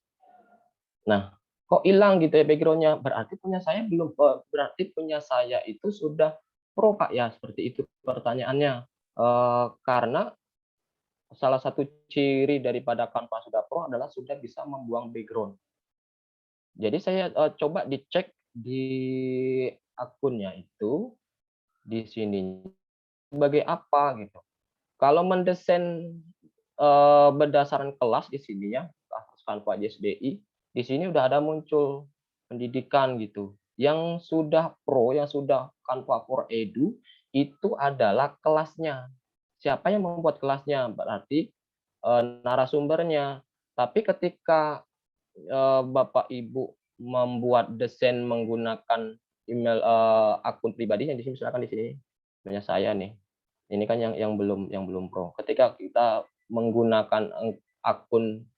Nah, kok hilang gitu ya backgroundnya? Berarti punya saya belum, berarti punya saya itu sudah pro Pak ya, seperti itu pertanyaannya. Karena salah satu ciri daripada Canva sudah pro adalah sudah bisa membuang background. Jadi saya coba dicek di akunnya itu, di sini sebagai apa gitu. Kalau mendesain berdasarkan kelas di sini ya, Canva JSDI, di sini udah ada muncul pendidikan gitu. Yang sudah pro, yang sudah Canva for Edu, itu adalah kelasnya. Siapa yang membuat kelasnya? Berarti narasumbernya. Tapi ketika Bapak Ibu membuat desain menggunakan email akun pribadinya, di sini silakan di sini. Punya saya nih. Ini kan yang belum pro. Ketika kita menggunakan akun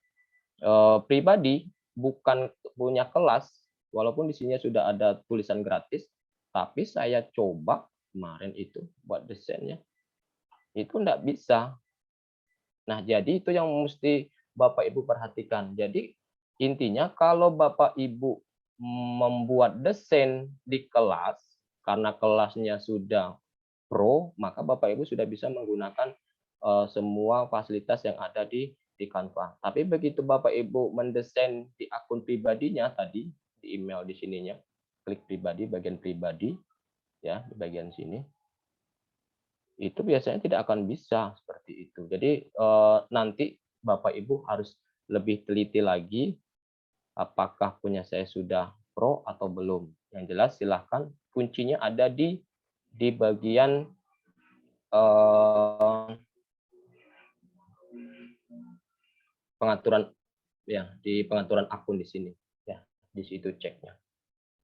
pribadi, bukan punya kelas, walaupun di sini sudah ada tulisan gratis, tapi saya coba kemarin itu buat desainnya, itu enggak bisa. Nah, jadi itu yang mesti Bapak Ibu perhatikan. Jadi intinya kalau Bapak Ibu membuat desain di kelas, karena kelasnya sudah pro, maka Bapak Ibu sudah bisa menggunakan semua fasilitas yang ada di Canva. Tapi begitu Bapak Ibu mendesain di akun pribadinya tadi, di email di sininya, klik pribadi, bagian pribadi, ya di bagian sini, itu biasanya tidak akan bisa seperti itu. Jadi nanti Bapak Ibu harus lebih teliti lagi apakah punya saya sudah pro atau belum. Yang jelas silahkan, kuncinya ada di bagian pengaturan, ya di pengaturan akun di sini, ya di situ ceknya,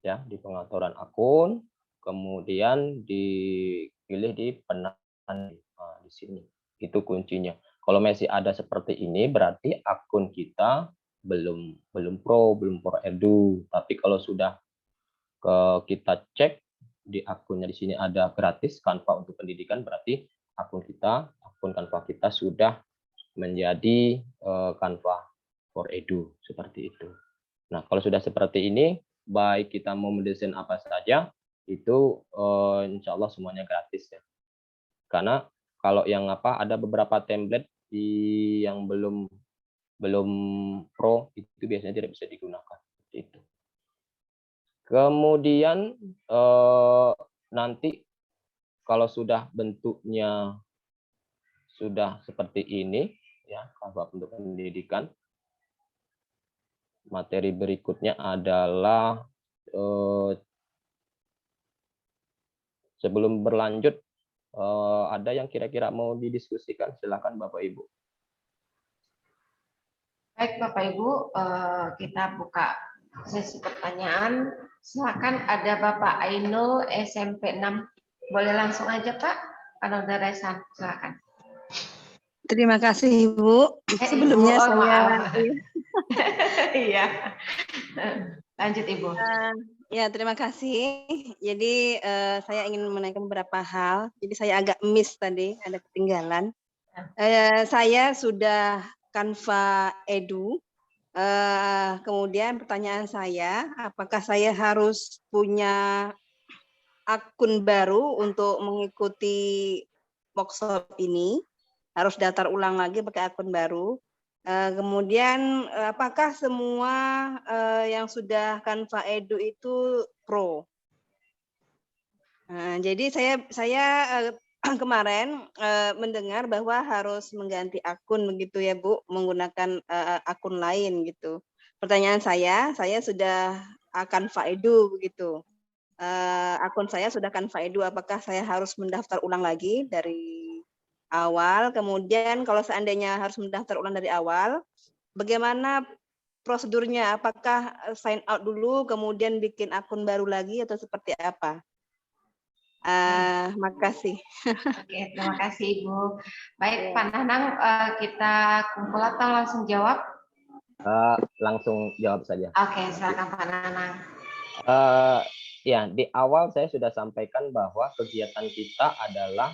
ya di pengaturan akun, kemudian dipilih di penahan. Di sini itu kuncinya. Kalau masih ada seperti ini berarti akun kita belum pro edu. Tapi kalau sudah kita cek di akunnya, di sini ada gratis Canva untuk pendidikan, berarti akun Canva kita sudah menjadi Canva for edu, seperti itu. Nah, kalau sudah seperti ini, baik kita mau mendesain apa saja itu insya Allah semuanya gratis ya. Karena kalau yang ada beberapa template yang belum pro itu biasanya tidak bisa digunakan seperti itu. Kemudian nanti kalau sudah bentuknya sudah seperti ini ya, Canva untuk pendidikan, materi berikutnya adalah sebelum berlanjut, ada yang kira-kira mau didiskusikan? Silakan Bapak Ibu. Baik Bapak Ibu, kita buka sesi pertanyaan. Silakan, ada Bapak Ainul SMP 6. Boleh langsung aja Pak, kalau udah resan, silakan. Terima kasih Ibu. Sebelumnya Ibu, saya iya. Lanjut Ibu. Ya, terima kasih. Jadi saya ingin menanyakan beberapa hal. Jadi saya agak miss tadi, ada ketinggalan. Saya sudah Canva Edu. Kemudian pertanyaan saya, apakah saya harus punya akun baru untuk mengikuti workshop ini? Harus daftar ulang lagi pakai akun baru. Kemudian apakah semua yang sudah Canva Edu itu pro? Jadi saya kemarin mendengar bahwa harus mengganti akun begitu ya Bu, menggunakan akun lain gitu. Pertanyaan saya sudah Canva Edu begitu. Akun saya sudah Canva Edu, apakah saya harus mendaftar ulang lagi dari awal? Kemudian kalau seandainya harus mendaftar ulang dari awal, bagaimana prosedurnya? Apakah sign out dulu kemudian bikin akun baru lagi atau seperti apa? Makasih. Oke, terima kasih Ibu. Baik Pak Nanang, kita kumpul atau langsung jawab? Langsung jawab saja. Oke, silakan Pak Nanang. Ya, di awal saya sudah sampaikan bahwa kegiatan kita adalah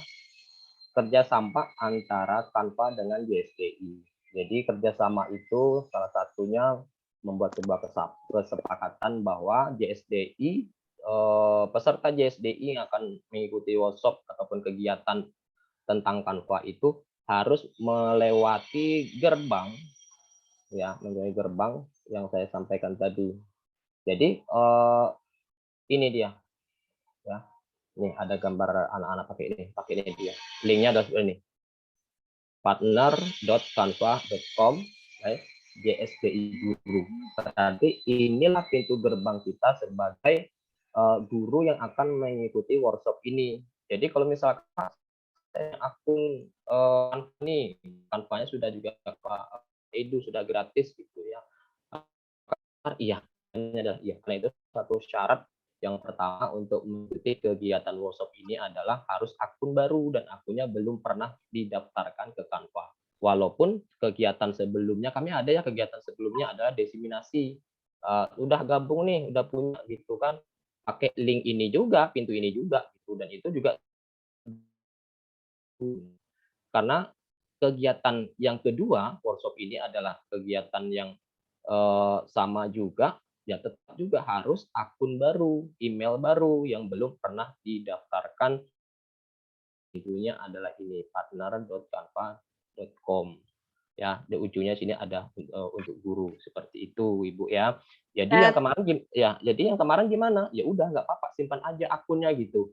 kerjasama antara Canva dengan JSDI. Jadi kerjasama itu salah satunya membuat sebuah kesepakatan bahwa JSDI, peserta JSDI yang akan mengikuti workshop ataupun kegiatan tentang Canva itu harus melewati gerbang, ya, melalui gerbang yang saya sampaikan tadi. Jadi ini dia, ya. Ini ada gambar anak-anak pakai ini dia. Linknya adalah ini. partner.canva.com JSDI Guru. Berarti inilah pintu gerbang kita sebagai guru yang akan mengikuti workshop ini. Jadi kalau misalkan akun ini Canva-nya sudah juga Edu sudah gratis gitu ya. Iya, adalah iya. Karena itu satu syarat yang pertama untuk mengikuti kegiatan workshop ini adalah harus akun baru dan akunnya belum pernah didaftarkan ke Canva. Walaupun kegiatan sebelumnya kami ada ya, kegiatan sebelumnya adalah diseminasi. Udah gabung nih, udah punya gitu kan, pakai link ini juga, pintu ini juga gitu, dan itu juga karena kegiatan yang kedua workshop ini adalah kegiatan yang sama juga, ya tetap juga harus akun baru, email baru yang belum pernah didaftarkan. Itunya adalah ini partner.canva.com ya, di ujungnya sini ada untuk guru seperti itu Ibu ya. Jadi yang kemarin jadi yang kemarin gimana? Ya udah nggak apa-apa, simpan aja akunnya gitu.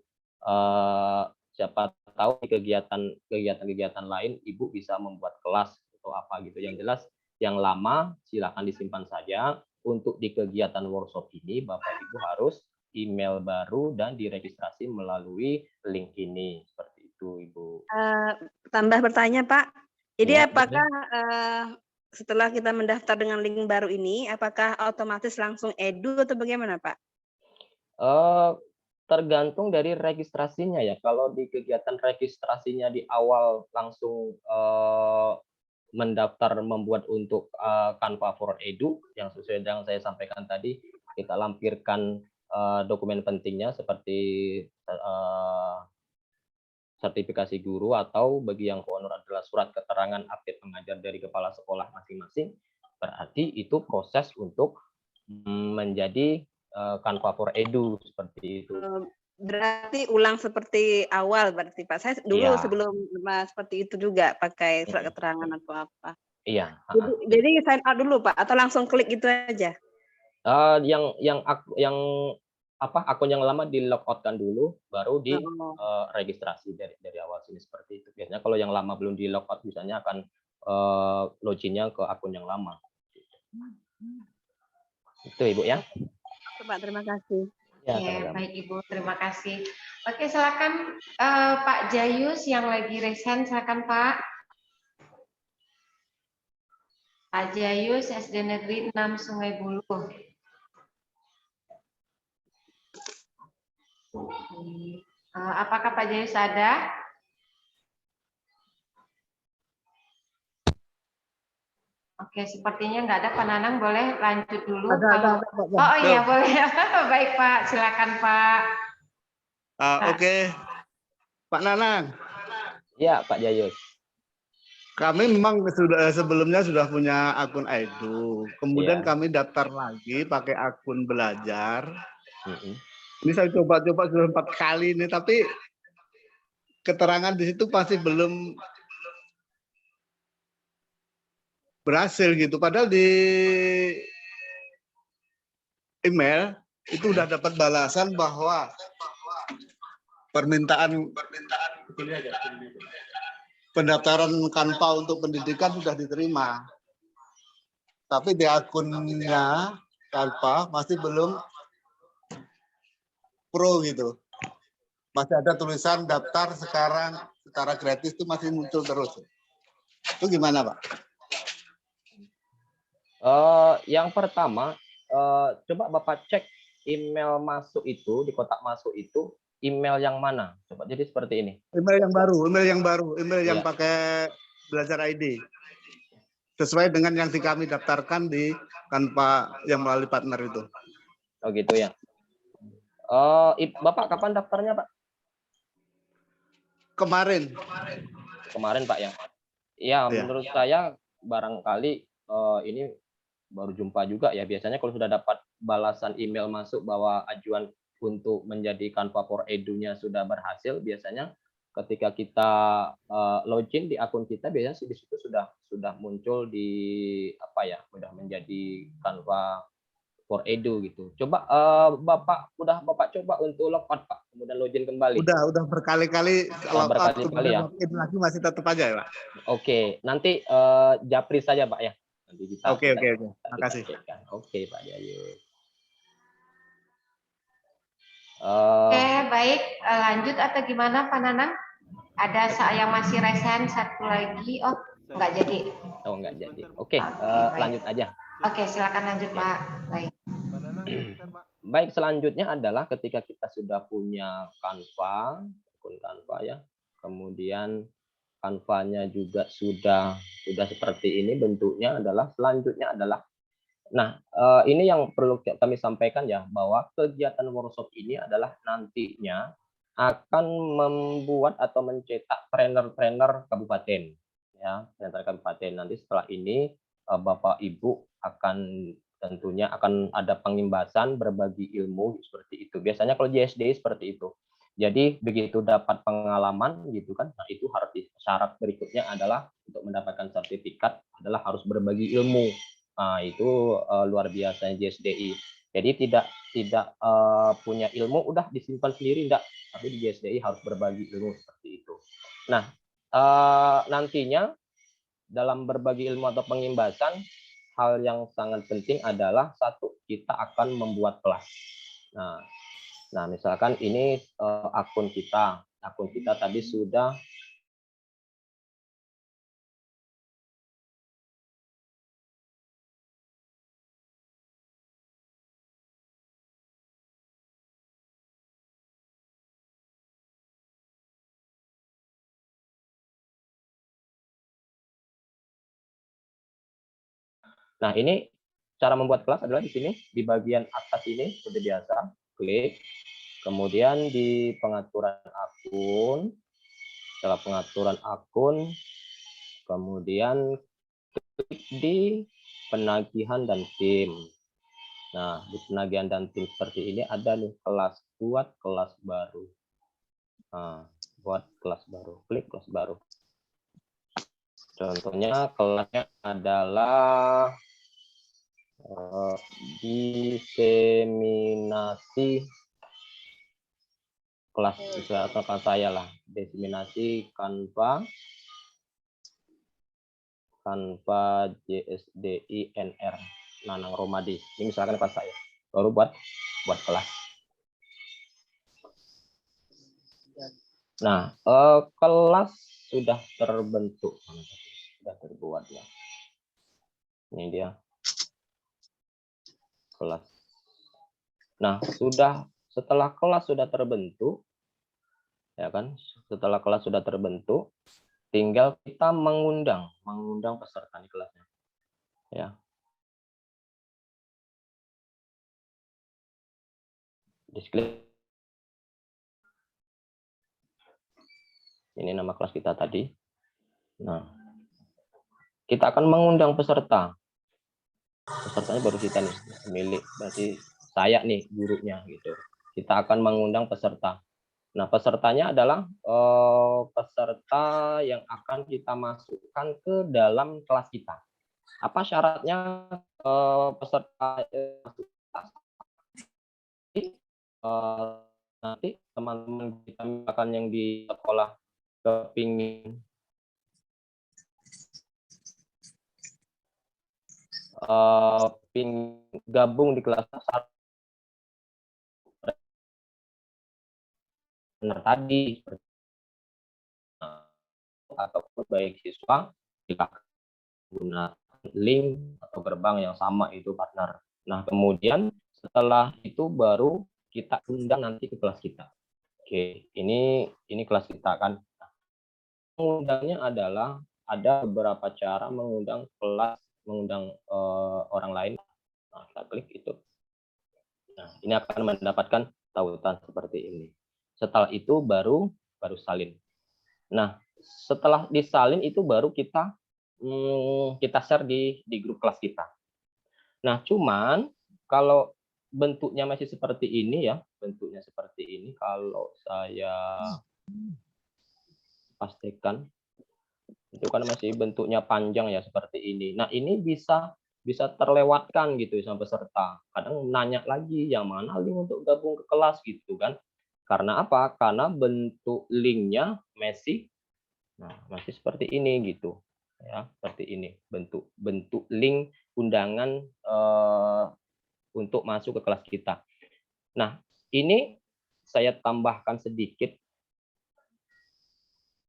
Siapa tahu di kegiatan lain Ibu bisa membuat kelas atau apa gitu. Yang jelas yang lama silakan disimpan saja. Untuk di kegiatan workshop ini Bapak Ibu harus email baru dan diregistrasi melalui link ini. Seperti itu Ibu. Tambah bertanya Pak. Jadi Ya, apakah setelah kita mendaftar dengan link baru ini, apakah otomatis langsung edu atau bagaimana Pak? Tergantung dari registrasinya ya. Kalau di kegiatan registrasinya di awal langsung mendaftar membuat untuk Canva for Edu yang sesuai dengan saya sampaikan tadi, kita lampirkan dokumen pentingnya seperti sertifikasi guru, atau bagi yang honor adalah surat keterangan aktif pengajar dari kepala sekolah masing-masing, berarti itu proses untuk menjadi Canva for Edu seperti itu. Berarti ulang seperti awal berarti Pak. Saya dulu sebelum seperti itu juga pakai surat keterangan atau apa. Iya. Jadi sign out dulu Pak atau langsung klik gitu aja? Yang akun yang lama di logout-kan dulu, baru di registrasi dari awal sini seperti itu. Biasanya kalau yang lama belum di logout, misalnya akan login-nya ke akun yang lama. Itu Ibu ya. Pak, terima kasih. Ya, baik Ibu, terima kasih. Oke, silakan Pak Jayus yang lagi resen, silakan Pak. Pak Jayus, SD Negeri 6 Sungai Buloh. Apakah Pak Jayus ada? Oke, sepertinya nggak ada. Pak Nanang boleh lanjut dulu. Ada. Oh iya, boleh. Baik Pak, silakan Pak. Oke. Pak Nanang. Ya, Pak Jayus. Kami memang sebelumnya sudah punya akun Edu. Kemudian kami daftar lagi pakai akun belajar. Ini saya coba-coba sudah 4 kali ini, tapi keterangan di situ masih belum berhasil gitu. Padahal di email itu udah dapat balasan bahwa permintaan pendaftaran Canva untuk pendidikan sudah diterima. Tapi di akunnya Canva masih belum pro gitu. Masih ada tulisan daftar sekarang secara gratis, itu masih muncul terus. Itu gimana Pak? Yang pertama, coba Bapak cek email masuk itu, di kotak masuk itu, email yang mana? Coba jadi seperti ini. Email yang pakai Belajar ID. Sesuai dengan yang kami daftarkan di Canva yang melalui partner itu. Oh gitu ya. Bapak kapan daftarnya Pak? Kemarin Pak ya. Ya, menurut saya barangkali ini baru jumpa juga ya. Biasanya kalau sudah dapat balasan email masuk bahwa ajuan untuk menjadi Canva for Edu-nya sudah berhasil, biasanya ketika kita login di akun kita, biasanya di situ sudah muncul di sudah menjadi Canva for Edu gitu. Coba Bapak coba untuk logout Pak, kemudian login kembali. Udah berkali-kali, kalau berkali-kali ya. Login lagi masih tetap aja ya Pak. Oke, nanti japri saja Pak ya. Nanti kita Oke. Terima kasih. Oke Pak Jayus. Oke, baik. Lanjut atau gimana Pak Nanang? Ada yang masih resen satu lagi. Oh, nggak jadi. Oh, nggak jadi. Oke, lanjut aja. Oke, silakan lanjut Pak. Baik. Baik, selanjutnya adalah ketika kita sudah punya Canva, akun Canva ya, kemudian kanvanya juga sudah seperti ini bentuknya adalah selanjutnya adalah ini yang perlu kami sampaikan ya, bahwa kegiatan workshop ini adalah nantinya akan membuat atau mencetak trainer-trainer kabupaten ya, trainer kabupaten. Nanti setelah ini Bapak Ibu tentunya akan ada pengimbasan berbagi ilmu seperti itu. Biasanya kalau JSDI seperti itu. Jadi begitu dapat pengalaman gitu kan, nah itu harus syarat berikutnya adalah untuk mendapatkan sertifikat adalah harus berbagi ilmu. Nah, itu luar biasa JSDI. Jadi tidak punya ilmu udah disimpan sendiri enggak, tapi di JSDI harus berbagi ilmu seperti itu. Nah, nantinya dalam berbagi ilmu atau pengimbasan, hal yang sangat penting adalah satu, kita akan membuat kelas. Nah, misalkan ini akun kita tadi sudah Nah, ini cara membuat kelas adalah di sini, di bagian atas ini seperti biasa, klik. Kemudian di pengaturan akun, setelah pengaturan akun, kemudian klik di penagihan dan tim. Nah, di penagihan dan tim seperti ini ada nih kelas, buat kelas baru. Nah, buat kelas baru, klik kelas baru. Contohnya kelasnya adalah diseminasi kelas misalkan saya lah, diseminasi Canva JSDI NR Nanang Romadi. Ini misalkan kelas saya, baru buat kelas. Nah, kelas sudah terbentuk, sudah terbuat ya. Ini dia kelas. Nah, setelah kelas sudah terbentuk, ya kan? Setelah kelas sudah terbentuk, tinggal kita mengundang peserta di kelasnya, ya. Display. Ini nama kelas kita tadi. Nah, kita akan mengundang peserta. Pesertanya baru kita nih, milik berarti saya nih gurunya gitu. Kita akan mengundang peserta. Nah, pesertanya adalah peserta yang akan kita masukkan ke dalam kelas kita. Apa syaratnya peserta nanti teman-teman kita misalkan yang di sekolah kepingin gabung di kelas dasar tadi ataupun baik siswa kita gunakan link atau gerbang yang sama itu partner. Nah, kemudian setelah itu baru kita undang nanti ke kelas kita. Oke, ini kelas kita kan. Mengundangnya adalah ada beberapa cara mengundang kelas, mengundang orang lain. Nah, kita klik itu. Nah, ini akan mendapatkan tautan seperti ini. Setelah itu baru salin. Nah, setelah disalin itu baru kita share di grup kelas kita. Nah, cuman kalau bentuknya masih seperti ini ya, bentuknya seperti ini kalau saya pastikan itu kan masih bentuknya panjang ya seperti ini. Nah, ini bisa terlewatkan gitu sama peserta. Kadang nanya lagi yang mana link untuk gabung ke kelas gitu kan. Karena apa? Karena bentuk linknya masih seperti ini gitu. Ya, seperti ini bentuk link undangan untuk masuk ke kelas kita. Nah, ini saya tambahkan sedikit.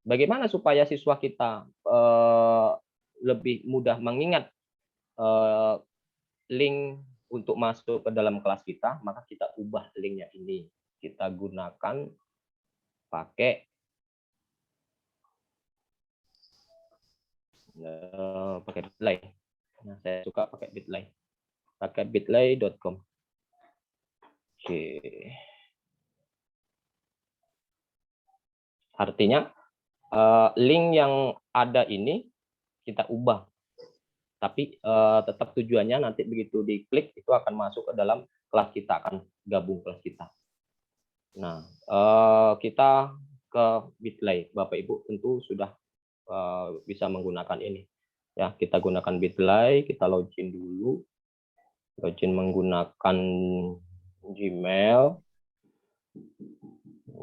Bagaimana supaya siswa kita lebih mudah mengingat link untuk masuk ke dalam kelas kita, maka kita ubah linknya ini. Kita gunakan pakai pakai Bitly. Nah, saya suka pakai Bitly. Pakai bitly.com. Oke. Artinya link yang ada ini kita ubah. Tapi tetap tujuannya nanti begitu diklik itu akan masuk ke dalam kelas kita, akan gabung kelas kita. Nah, kita ke Bitly. Bapak Ibu tentu sudah bisa menggunakan ini. Ya, kita gunakan Bitly, kita login dulu. Login menggunakan Gmail.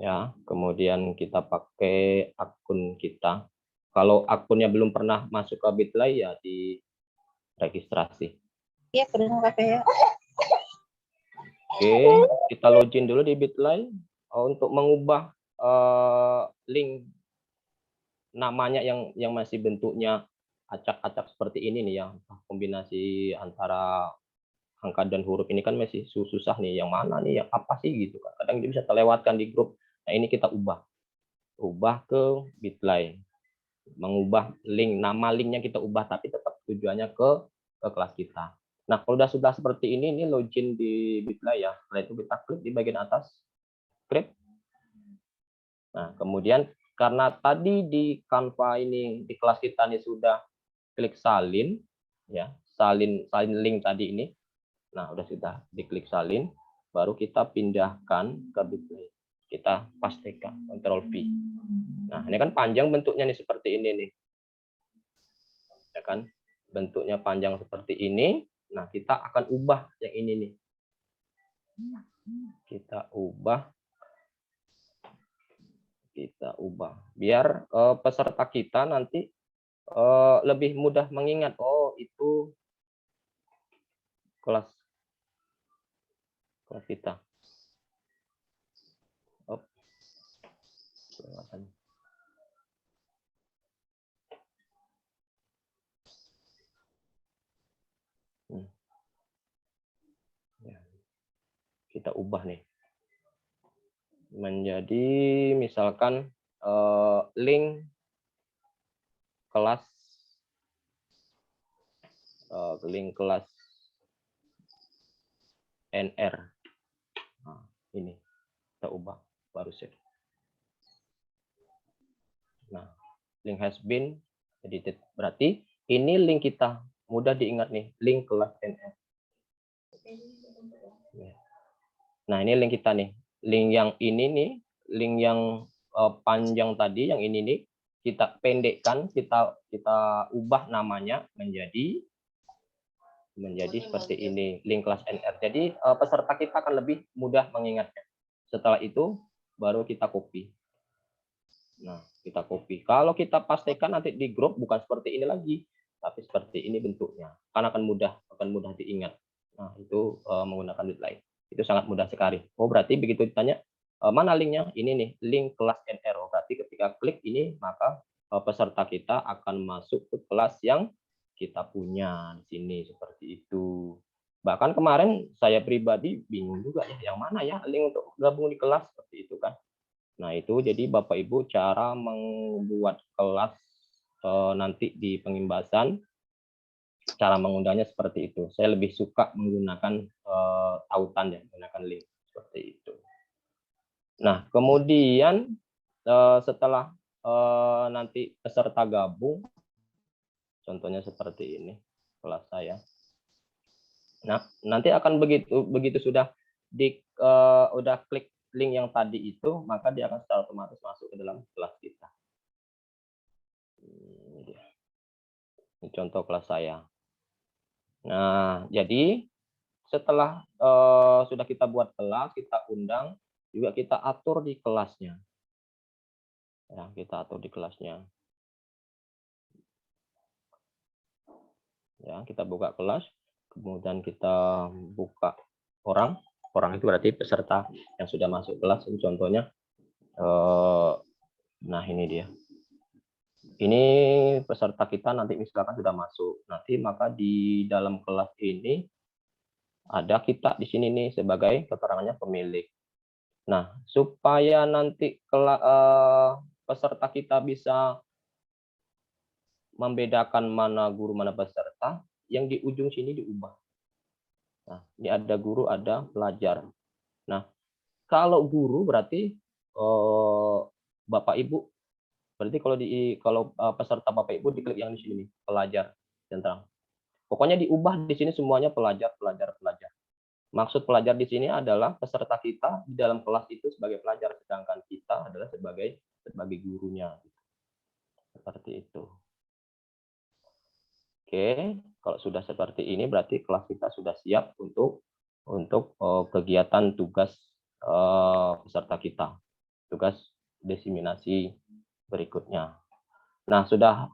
Ya, kemudian kita pakai akun kita. Kalau akunnya belum pernah masuk ke Bitly ya di registrasi. Iya, pernah pakai ya. Oke, kita login dulu di Bitly. Untuk mengubah link namanya yang masih bentuknya acak-acak seperti ini nih ya, kombinasi antara angka dan huruf ini kan masih susah nih, yang mana nih, yang apa sih gitu kan. Kadang dia bisa terlewatkan di grup. Nah, ini kita ubah ke Bitly, mengubah link, nama linknya kita ubah, tapi tetap tujuannya ke kelas kita. Nah, kalau sudah seperti ini login di Bitly ya. Setelah itu kita klik di bagian atas, script. Nah, kemudian karena tadi di Canva ini, di kelas kita ini sudah klik salin, ya, salin link tadi ini. Nah, sudah diklik salin, baru kita pindahkan ke Bitly. Kita pastikan, Ctrl V. Nah, ini kan panjang bentuknya nih seperti ini nih. Ya kan? Bentuknya panjang seperti ini. Nah, kita akan ubah yang ini nih. Kita ubah biar peserta kita nanti lebih mudah mengingat. Oh, itu kelas kita. Kita ubah nih menjadi misalkan link kelas NR. Nah, ini kita ubah, baru save. Nah, link has been edited, berarti ini link kita, mudah diingat nih, link kelas NR. Nah, ini link kita nih, link yang ini nih, link yang panjang tadi, yang ini nih, kita pendekkan, kita ubah namanya menjadi seperti ini, link kelas NR. Jadi peserta kita akan lebih mudah mengingatnya. Setelah itu baru kita copy. Nah, kita copy. Kalau kita pastikan nanti di grup bukan seperti ini lagi, tapi seperti ini bentuknya. Karena akan mudah diingat. Nah, itu menggunakan Bitly. Itu sangat mudah sekali. Oh, berarti begitu ditanya mana linknya? Ini nih, link kelas NR. Oh, berarti ketika klik ini maka peserta kita akan masuk ke kelas yang kita punya di sini, seperti itu. Bahkan kemarin saya pribadi bingung juga ya, yang mana ya link untuk gabung di kelas, seperti itu kan. Nah, itu jadi Bapak Ibu cara membuat kelas nanti di pengimbasan, cara mengundangnya seperti itu. Saya lebih suka menggunakan tautan ya, menggunakan link seperti itu. Nah, kemudian setelah nanti peserta gabung, contohnya seperti ini kelas saya. Nah, nanti akan begitu sudah udah klik link yang tadi itu, maka dia akan secara otomatis masuk ke dalam kelas kita. Ini contoh kelas saya. Nah, jadi setelah sudah kita buat kelas, kita undang, juga kita atur di kelasnya. Ya, kita atur di kelasnya. Ya, kita buka kelas, kemudian kita buka orang. Orang itu berarti peserta yang sudah masuk kelas. Ini contohnya. Nah, ini dia. Ini peserta kita nanti misalkan sudah masuk. Nanti maka di dalam kelas ini ada kita di sini nih sebagai keterangannya pemilik. Nah, supaya nanti peserta kita bisa membedakan mana guru mana peserta, yang di ujung sini diubah. Nah, ini ada guru, ada pelajar. Nah, kalau guru berarti Bapak Ibu, berarti kalau peserta Bapak Ibu diklik yang di sini nih, pelajar centang. Pokoknya diubah di sini semuanya pelajar. Maksud pelajar di sini adalah peserta kita di dalam kelas itu sebagai pelajar, sedangkan kita adalah sebagai gurunya. Seperti itu. Oke, kalau sudah seperti ini berarti kelas kita sudah siap untuk kegiatan tugas peserta kita, tugas diseminasi berikutnya. Nah,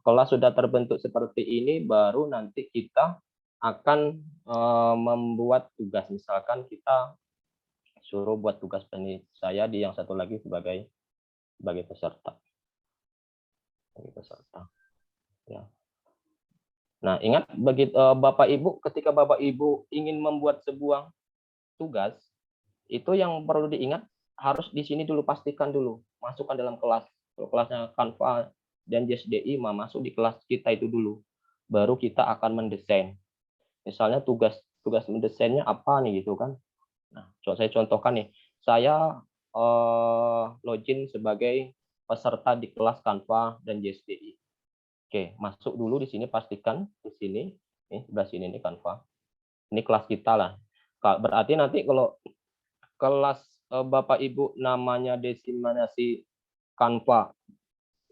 kelas sudah terbentuk seperti ini, baru nanti kita akan membuat tugas. Misalkan kita suruh buat tugas saya di yang satu lagi sebagai peserta. Ya. Nah, ingat Bapak Ibu, ketika Bapak Ibu ingin membuat sebuah tugas, itu yang perlu diingat, harus di sini dulu, pastikan dulu masukkan dalam kelas. Kalau kelasnya Canva dan JSDI, masuk di kelas kita itu dulu. Baru kita akan mendesain. Misalnya tugas mendesainnya apa nih gitu kan. Nah, saya contohkan nih. Saya login sebagai peserta di kelas Canva dan JSDI. Oke, masuk dulu di sini, pastikan di sini, nih sebelah sini nih Canva. Ini kelas kita lah. Berarti nanti kalau kelas Bapak Ibu namanya diseminasi Canva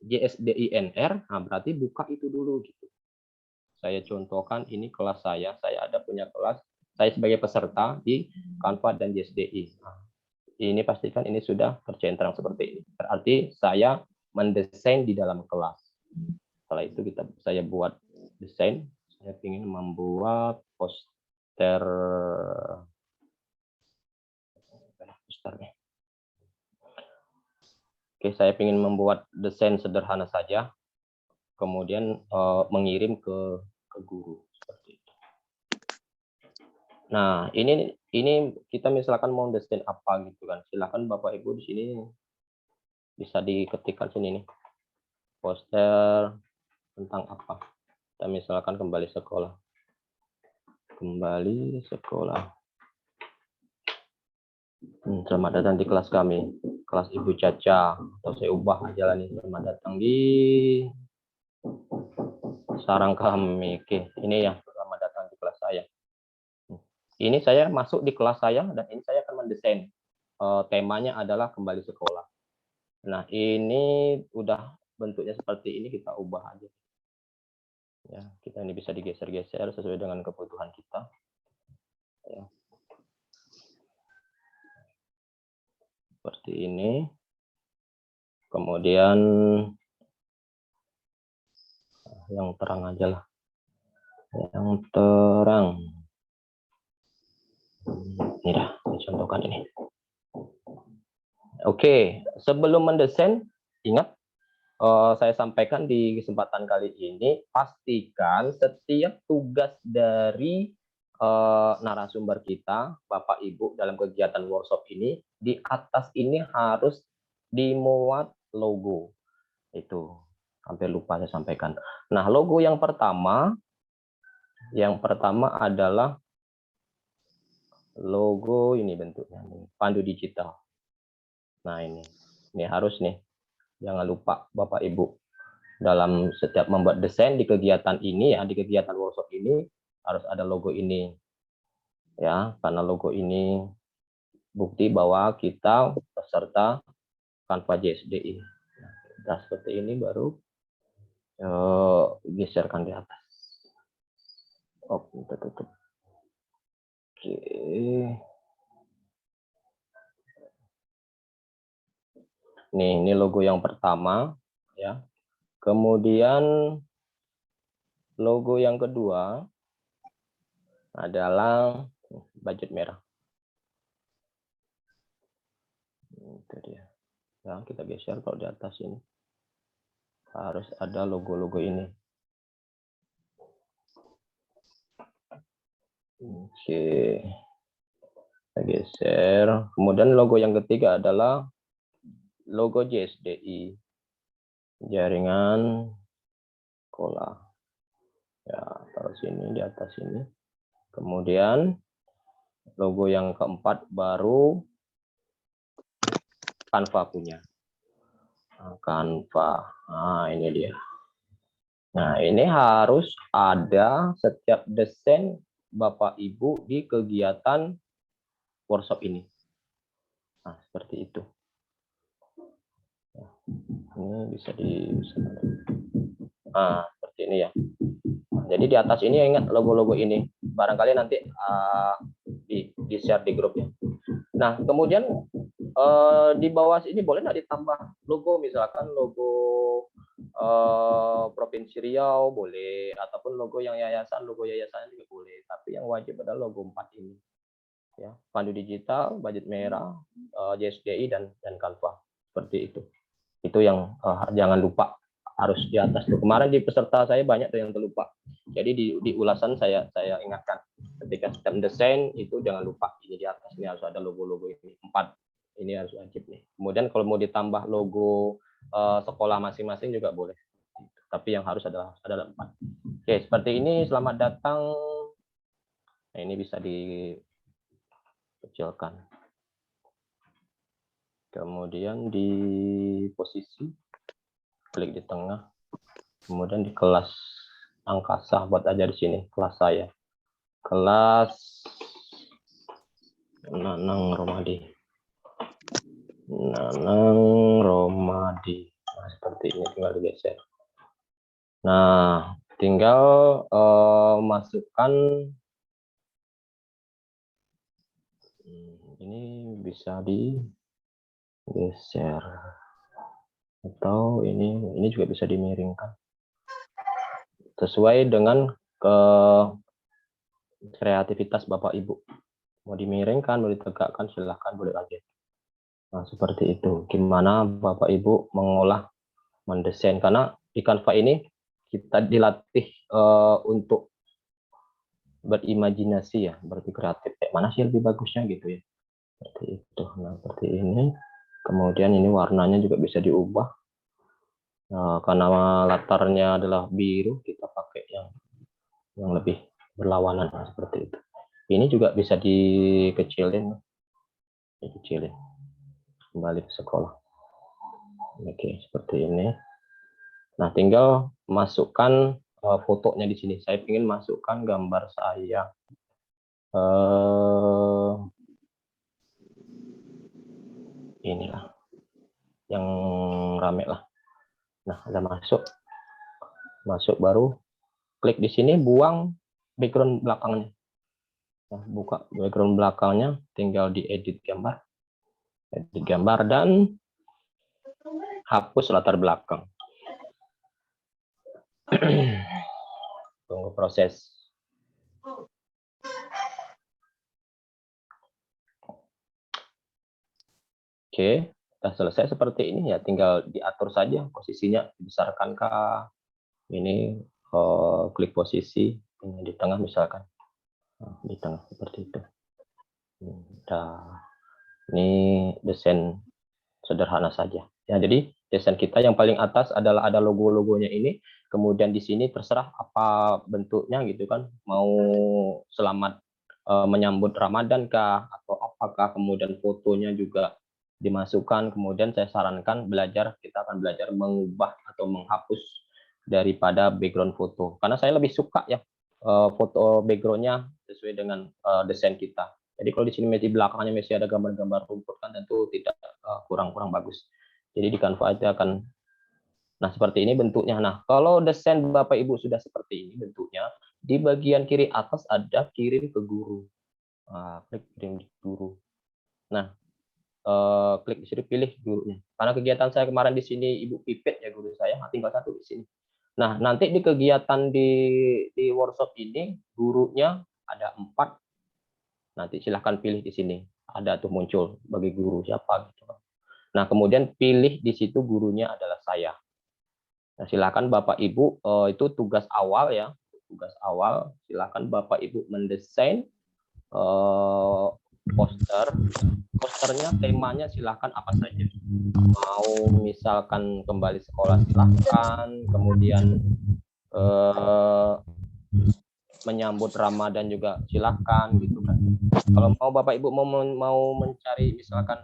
JSDINR, nah berarti buka itu dulu gitu. Saya contohkan ini kelas saya ada punya kelas, saya sebagai peserta di Canva dan JSDI. Nah, ini pastikan ini sudah tercentrang seperti ini. Berarti saya mendesain di dalam kelas. Setelah itu saya buat desain, saya ingin membuat posternya. Oke, saya ingin membuat desain sederhana saja, kemudian mengirim ke guru seperti itu. Nah, ini kita misalkan mau desain apa gitu kan. Silakan Bapak Ibu di sini bisa diketikkan sini nih. Poster tentang apa? Kita misalkan kembali sekolah. Selamat datang di kelas kami, kelas Ibu Caca. Atau saya ubah aja lah nih, selamat datang di sarang kami. Oke, ini ya, selamat datang di kelas saya. Ini saya masuk di kelas saya, dan ini saya akan mendesain. Temanya adalah kembali sekolah. Nah, ini udah bentuknya seperti ini, kita ubah aja. Ya, kita ini bisa digeser-geser sesuai dengan kebutuhan kita. Ya. Seperti ini. Kemudian yang terang aja lah. Yang terang. Ini dah, dicontohkan ini. Oke, sebelum mendesain, ingat saya sampaikan di kesempatan kali ini, pastikan setiap tugas dari narasumber kita, Bapak Ibu, dalam kegiatan workshop ini, di atas ini harus dimuat logo. Itu, hampir lupa saya sampaikan. Nah, logo yang pertama adalah logo ini bentuknya, nih, pandu digital. Nah, ini harus nih. Jangan lupa Bapak Ibu, dalam setiap membuat desain di kegiatan ini ya, di kegiatan workshop ini harus ada logo ini. Ya, karena logo ini bukti bahwa kita peserta Canva JSDI. Nah, seperti ini baru geserkan di atas. Kita tutup. Oke. Ini logo yang pertama ya. Kemudian logo yang kedua adalah budget merah. Itu dia. Ya, kita geser kalau di atas ini. Harus ada logo-logo ini. Oke. Kita geser. Kemudian logo yang ketiga adalah logo JSDI, jaringan sekolah. Ya, taruh sini di atas ini. Kemudian logo yang keempat baru Canva punya. Canva. Nah, ini dia. Nah, ini harus ada setiap desain Bapak Ibu di kegiatan workshop ini. Nah, seperti itu. Ini bisa nah, seperti ini ya. Jadi di atas ini ingat logo-logo ini. Barangkali nanti di-share di grupnya. Nah, kemudian di bawah sini boleh nggak ditambah logo, misalkan logo Provinsi Riau boleh, ataupun logo yayasan juga boleh. Tapi yang wajib adalah logo 4 ini. Ya, Pandu Digital, Budget Merah, JSDI dan Canva. Seperti itu. Itu yang jangan lupa harus di atas tuh. Kemarin di peserta saya banyak tuh yang terlupa. Jadi di ulasan saya ingatkan ketika setiap desain itu jangan lupa ini di atas ini harus ada logo-logo ini 4 ini harus wajib nih. Kemudian kalau mau ditambah logo sekolah masing-masing juga boleh. Tapi yang harus adalah 4. Oke, seperti ini. Selamat datang. Nah, ini bisa dikecilkan. Kemudian di posisi klik di tengah, kemudian di kelas angkasa buat aja di sini kelas saya, kelas Nanang Romadi. Nah, seperti ini tinggal digeser. Nah, tinggal masukkan ini bisa digeser. Atau ini juga bisa dimiringkan sesuai dengan kreativitas Bapak Ibu. Mau dimiringkan, mau ditegakkan, silahkan, boleh aja. Nah, seperti itu. Gimana Bapak Ibu mendesain, karena di Canva ini kita dilatih untuk berimajinasi ya, berpikir kreatif. Kayak mana sih lebih bagusnya gitu ya. Seperti itu. Nah, seperti ini. Kemudian ini warnanya juga bisa diubah. Nah, karena latarnya adalah biru, kita pakai yang lebih berlawanan seperti itu. Ini juga bisa dikecilin. Kembali ke sekolah. Oke, seperti ini. Nah, tinggal masukkan fotonya di sini. Saya ingin masukkan gambar saya. Inilah yang rame lah. Nah, ada masuk baru klik di sini, buang background belakangnya. Nah, buka background belakangnya, tinggal diedit gambar, dan hapus latar belakang. Tunggu proses. Oke, sudah selesai seperti ini ya, tinggal diatur saja posisinya, dibesarkan kah, ini klik posisi ini di tengah misalkan, di tengah seperti itu. Nah, ini desain sederhana saja ya. Jadi desain kita yang paling atas adalah ada logo-logonya ini, kemudian di sini terserah apa bentuknya gitu kan, mau selamat menyambut Ramadan kah atau apakah, kemudian fotonya juga dimasukkan. Kemudian saya sarankan kita akan belajar mengubah atau menghapus daripada background foto, karena saya lebih suka ya foto backgroundnya sesuai dengan desain kita. Jadi kalau di sini di belakangnya masih ada gambar-gambar rumput kan tentu tidak kurang bagus. Jadi di Canva itu akan, nah seperti ini bentuknya. Nah, kalau desain Bapak Ibu sudah seperti ini bentuknya, di bagian kiri atas ada kirim ke guru. Klik kirim ke guru. Nah, klik di sini, pilih gurunya. Karena kegiatan saya kemarin di sini Ibu Pipit ya guru saya, tinggal 1 di sini. Nah, nanti di kegiatan di workshop ini gurunya ada 4. Nanti silahkan pilih di sini. Ada tuh muncul bagi guru siapa gitu. Nah, kemudian pilih di situ gurunya adalah saya. Nah, silahkan Bapak Ibu, itu tugas awal ya. Tugas awal, silahkan Bapak Ibu mendesain posternya, temanya silahkan apa saja. Mau misalkan kembali sekolah silahkan, kemudian menyambut Ramadan juga silakan gitu kan. Kalau mau Bapak Ibu mau mencari misalkan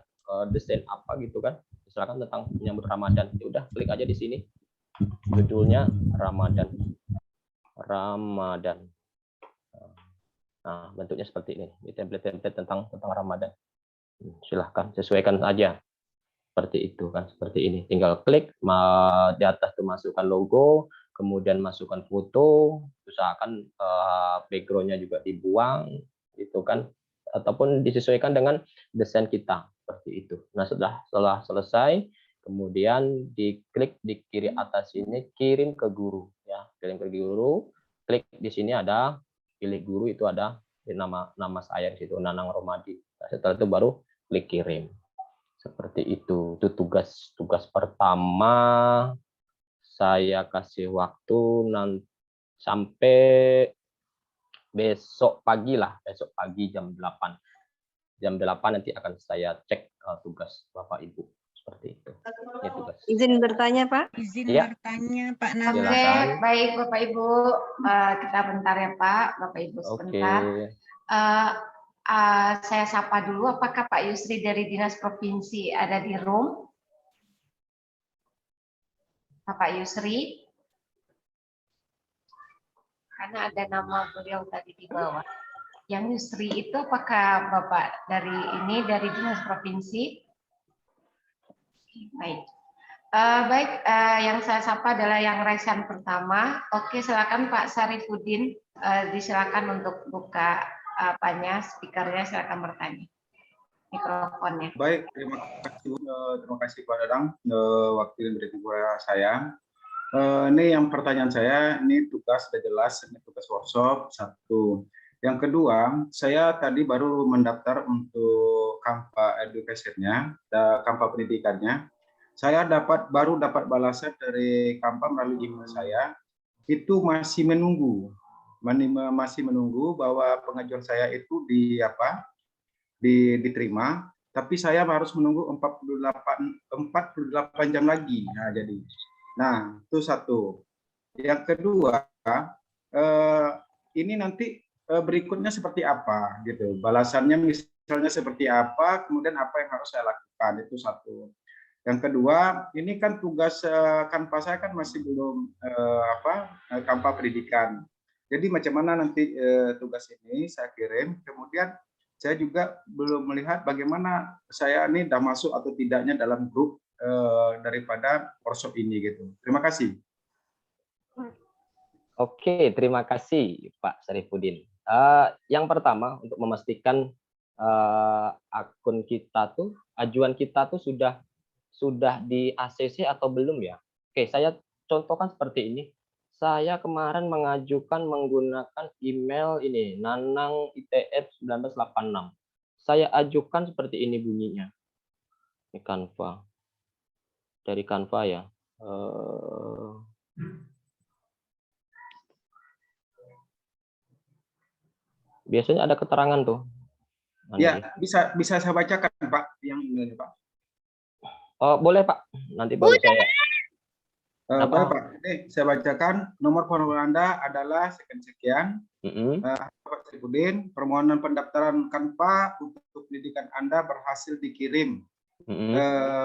desain apa gitu kan, misalkan tentang menyambut Ramadan, ya udah klik aja di sini. Judulnya Ramadan. Nah, bentuknya seperti ini. Ini template-template tentang Ramadan. Silahkan sesuaikan aja. Seperti itu kan, seperti ini. Tinggal klik di atas tuh masukkan logo, kemudian masukkan foto, usahakan background-nya juga dibuang, gitu kan, ataupun disesuaikan dengan desain kita seperti itu. Nah, setelah selesai, kemudian diklik di kiri atas ini, kirim ke guru, ya, kirim ke guru. Klik di sini ada pilih guru, itu ada nama saya di situ, Nanang Romadi. Nah, setelah itu baru klik kirim. Seperti itu tugas pertama. Saya kasih waktu sampai besok pagi jam 8. Jam 8 nanti akan saya cek tugas Bapak Ibu. Seperti itu. Ini tugas. Izin bertanya, Pak? Izin Ya. bertanya, Pak Oke, Nanang. baik Bapak Ibu, kita bentar ya Pak, Bapak Ibu sebentar. Saya sapa dulu, apakah Pak Yusri dari Dinas Provinsi ada di room? Bapak Yusri? Karena ada nama beliau tadi di bawah. Yang Yusri itu apakah Bapak dari Dinas Provinsi? Baik. Yang saya sapa adalah yang raisan pertama. Oke, silakan Pak Sarifudin, disilakan untuk buka speakernya, silakan bertanya. Mikrofonnya. Baik, terima kasih Pak Dadang waktu yang diberikan kepada saya. Ini yang pertanyaan saya, ini tugas sudah jelas, ini tugas workshop satu. Yang kedua, saya tadi baru mendaftar untuk Kampa Education-nya, Kampa pendidikannya. Saya baru dapat balasan dari Kampa melalui email saya, itu masih menunggu bahwa pengajuan saya itu diterima, tapi saya harus menunggu 48 jam lagi. Nah, itu satu. Yang kedua, ini nanti berikutnya seperti apa gitu, balasannya misalnya seperti apa, kemudian apa yang harus saya lakukan, itu satu. Yang kedua, ini kan tugas Kanva saya kan masih belum Kanva pendidikan. Jadi macam mana nanti tugas ini saya kirim, kemudian saya juga belum melihat bagaimana saya ini sudah masuk atau tidaknya dalam grup daripada workshop ini gitu. Terima kasih. Oke, terima kasih Pak Sarifudin. Yang pertama untuk memastikan akun kita tuh, ajuan kita tuh sudah di ACC atau belum ya? Oke, saya contohkan seperti ini. Saya kemarin mengajukan menggunakan email ini, nanang.itf1986. Saya ajukan seperti ini bunyinya. Ini Canva. Dari Canva ya. Biasanya ada keterangan tuh. Ya, bisa saya bacakan Pak, yang emailnya Pak. Boleh Pak, nanti baru saya. Baik Pak, ini saya bacakan. Nomor phone Anda adalah sekian-sekian. Pak Sarifudin, permohonan pendaftaran Kanva untuk pendidikan Anda berhasil dikirim.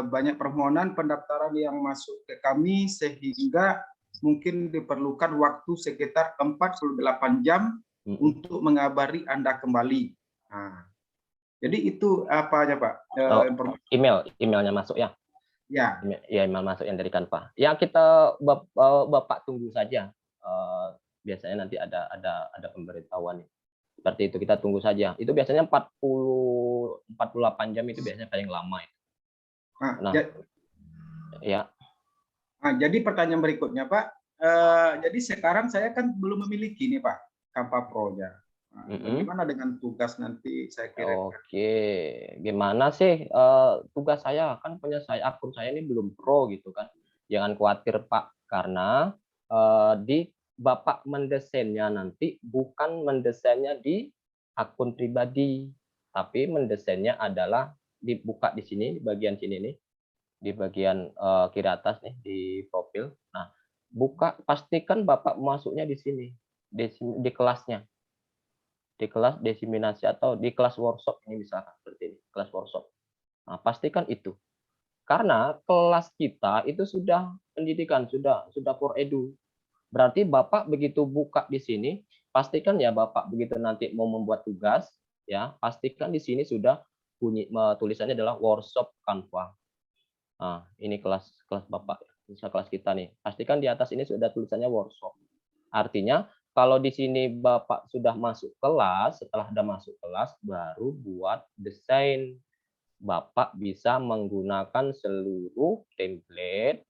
Banyak permohonan pendaftaran yang masuk ke kami sehingga mungkin diperlukan waktu sekitar 48 jam untuk mengabari Anda kembali. Nah, jadi itu apa aja Pak? Emailnya masuk ya? Ya, email masuk yang dari Canva. Ya kita Bapak tunggu saja. Biasanya nanti ada pemberitahuan seperti itu. Kita tunggu saja. Itu biasanya 48 jam itu biasanya paling lama. Ya. Nah, jadi pertanyaan berikutnya Pak. Jadi sekarang saya kan belum memiliki nih Pak Canva Pro-nya. Bagaimana dengan tugas nanti saya kirim? Oke, gimana sih tugas saya? Kan punya akun saya ini belum pro gitu kan. Jangan khawatir Pak, karena di Bapak mendesainnya nanti bukan mendesainnya di akun pribadi, tapi mendesainnya adalah dibuka di sini, di bagian sini nih, di bagian kiri atas nih di profil. Nah, pastikan Bapak masuknya di sini, di kelasnya. Di kelas diseminasi atau di kelas workshop ini misalkan seperti ini, kelas workshop. Nah, pastikan itu. Karena kelas kita itu sudah pendidikan, sudah for edu. Berarti Bapak begitu buka di sini, pastikan ya Bapak begitu nanti mau membuat tugas, ya pastikan di sini sudah tulisannya adalah workshop Canva. Nah, ini kelas Bapak, misal kelas kita nih. Pastikan di atas ini sudah tulisannya workshop. Artinya kalau di sini Bapak sudah masuk kelas, setelah sudah masuk kelas baru buat desain. Bapak bisa menggunakan seluruh template,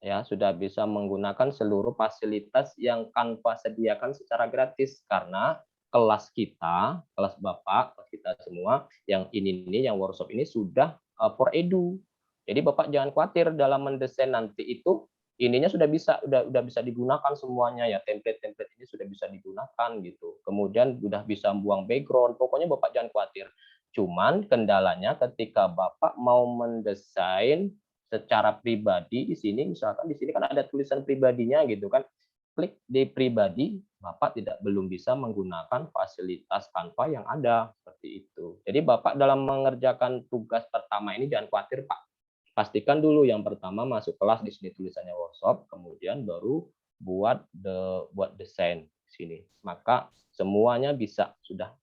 ya sudah bisa menggunakan seluruh fasilitas yang Canva sediakan secara gratis, karena kelas kita, kelas Bapak, kelas kita semua yang ini yang workshop ini sudah for edu. Jadi Bapak jangan khawatir dalam mendesain nanti itu ininya sudah bisa digunakan semuanya ya, template-template ini sudah bisa digunakan gitu. Kemudian sudah bisa buang background, pokoknya Bapak jangan khawatir. Cuman kendalanya ketika Bapak mau mendesain secara pribadi di sini, misalkan di sini kan ada tulisan pribadinya gitu kan, klik di pribadi, Bapak belum bisa menggunakan fasilitas Canva yang ada seperti itu. Jadi Bapak dalam mengerjakan tugas pertama ini jangan khawatir Pak. Pastikan dulu yang pertama masuk kelas, di sini tulisannya workshop, kemudian baru buat desain di sini. Maka semuanya sudah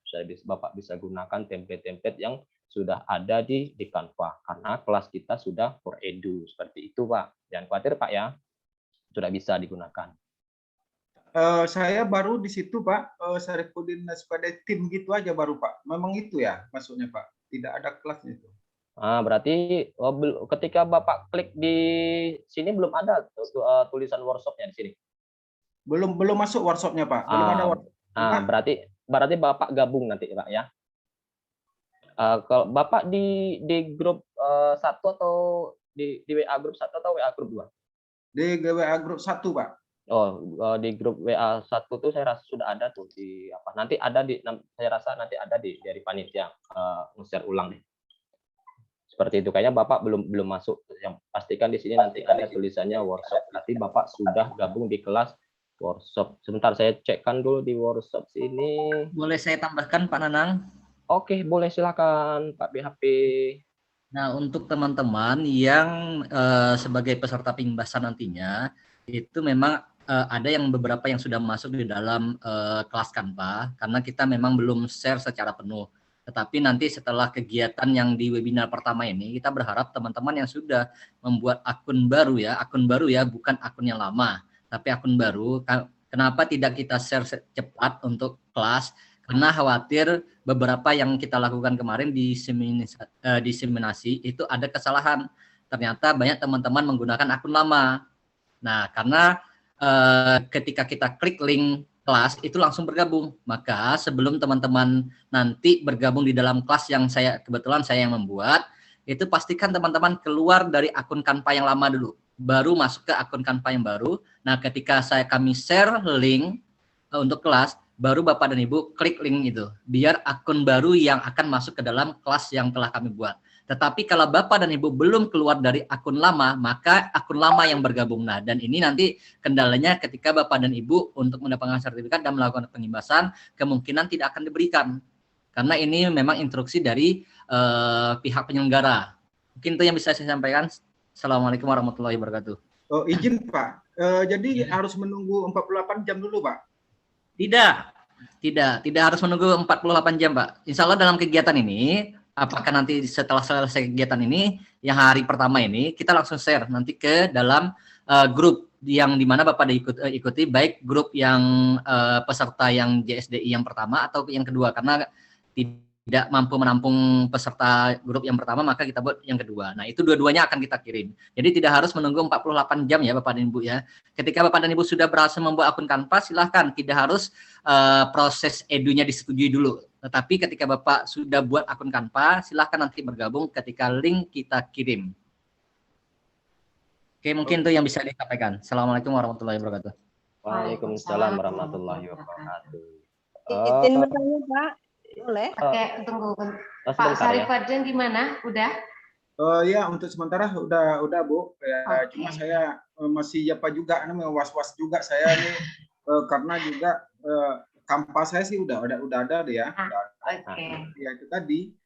Bapak bisa gunakan template-template yang sudah ada di Canva, karena kelas kita sudah for edu seperti itu Pak. Jangan khawatir Pak ya, sudah bisa digunakan. Saya baru di situ Pak, Syarifuddin SPD tim gitu aja baru Pak. Memang itu ya maksudnya Pak, tidak ada kelasnya itu. Berarti ketika Bapak klik di sini belum ada tulisan workshopnya di sini. Belum masuk workshopnya Pak. Belum ada workshop. Berarti Bapak gabung nanti Pak ya. Kalau Bapak di grup 1 atau di WA grup 1 atau WA grup 2? Di WA grup 1 Pak. Oh, di grup WA 1 tuh saya rasa sudah ada tuh di apa? Nanti ada saya rasa nanti ada dari panitia nge-share ulang deh. Seperti itu, kayaknya Bapak belum masuk. Yang pastikan di sini nanti ada tulisannya workshop. Nanti Bapak sudah gabung di kelas workshop. Sebentar saya cekkan dulu di workshop sini. Boleh saya tambahkan Pak Nanang? Oke, boleh silakan Pak BHP. Nah, untuk teman-teman yang sebagai peserta pembahasan nantinya, itu memang ada yang beberapa yang sudah masuk di dalam kelas Canva, karena kita memang belum share secara penuh. Tetapi nanti setelah kegiatan yang di webinar pertama ini, kita berharap teman-teman yang sudah membuat akun baru ya, bukan akun yang lama, tapi akun baru. Kenapa tidak kita share cepat untuk kelas? Karena khawatir beberapa yang kita lakukan kemarin di diseminasi itu ada kesalahan. Ternyata banyak teman-teman menggunakan akun lama. Nah, karena ketika kita klik link kelas itu langsung bergabung. Maka sebelum teman-teman nanti bergabung di dalam kelas yang kebetulan saya yang membuat, itu pastikan teman-teman keluar dari akun Canva yang lama dulu, baru masuk ke akun Canva yang baru. Nah, ketika kami share link untuk kelas, baru Bapak dan Ibu klik link itu, biar akun baru yang akan masuk ke dalam kelas yang telah kami buat. Tetapi kalau Bapak dan Ibu belum keluar dari akun lama, maka akun lama yang bergabung. Nah, dan ini nanti kendalanya ketika Bapak dan Ibu untuk mendapatkan sertifikat dan melakukan pengimbasan, kemungkinan tidak akan diberikan. Karena ini memang instruksi dari pihak penyelenggara. Mungkin itu yang bisa saya sampaikan. Assalamualaikum warahmatullahi wabarakatuh. Oh, izin Pak. Jadi harus menunggu 48 jam dulu Pak? Tidak harus menunggu 48 jam Pak. Insya Allah dalam kegiatan ini, apakah nanti setelah selesai kegiatan ini, yang hari pertama ini, kita langsung share nanti ke dalam grup yang dimana Bapak ikuti, baik grup yang peserta yang JSDI yang pertama atau yang kedua, karena tidak mampu menampung peserta grup yang pertama, maka kita buat yang kedua. Nah, itu dua-duanya akan kita kirim. Jadi tidak harus menunggu 48 jam ya Bapak dan Ibu ya. Ketika Bapak dan Ibu sudah berhasil membuat akun Canva, silahkan, tidak harus proses edunya disetujui dulu. Tetapi ketika Bapak sudah buat akun Canva, silahkan nanti bergabung ketika link kita kirim. Oke, mungkin itu yang bisa disampaikan. Assalamualaikum warahmatullahi wabarakatuh. Waalaikumsalam warahmatullahi wabarakatuh. Izin bertanya Pak, boleh? Oke, tunggu. Pak Syarifuddin gimana? Udah? Ya untuk sementara udah Bu. Ya, cuma saya masih apa juga namanya was-was juga saya nih karena juga kampas saya sih udah ada deh ya. Ya itu tadi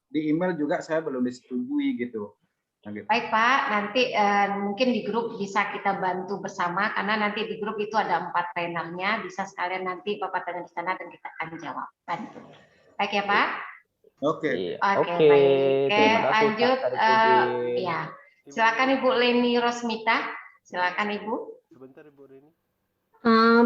di email juga saya belum disetujui gitu. Baik Pak, nanti mungkin di grup bisa kita bantu bersama karena nanti di grup itu ada 4 trainernya, bisa sekalian nanti Bapak tanya di sana dan kita akan jawab. Bantu. Baik ya Pak? Oke. Baik. Terima kasih, Lanjut. Pak Sarifudin. Ya, silakan Ibu Leni Rosmita. Silakan Ibu. Sebentar Ibu Leni.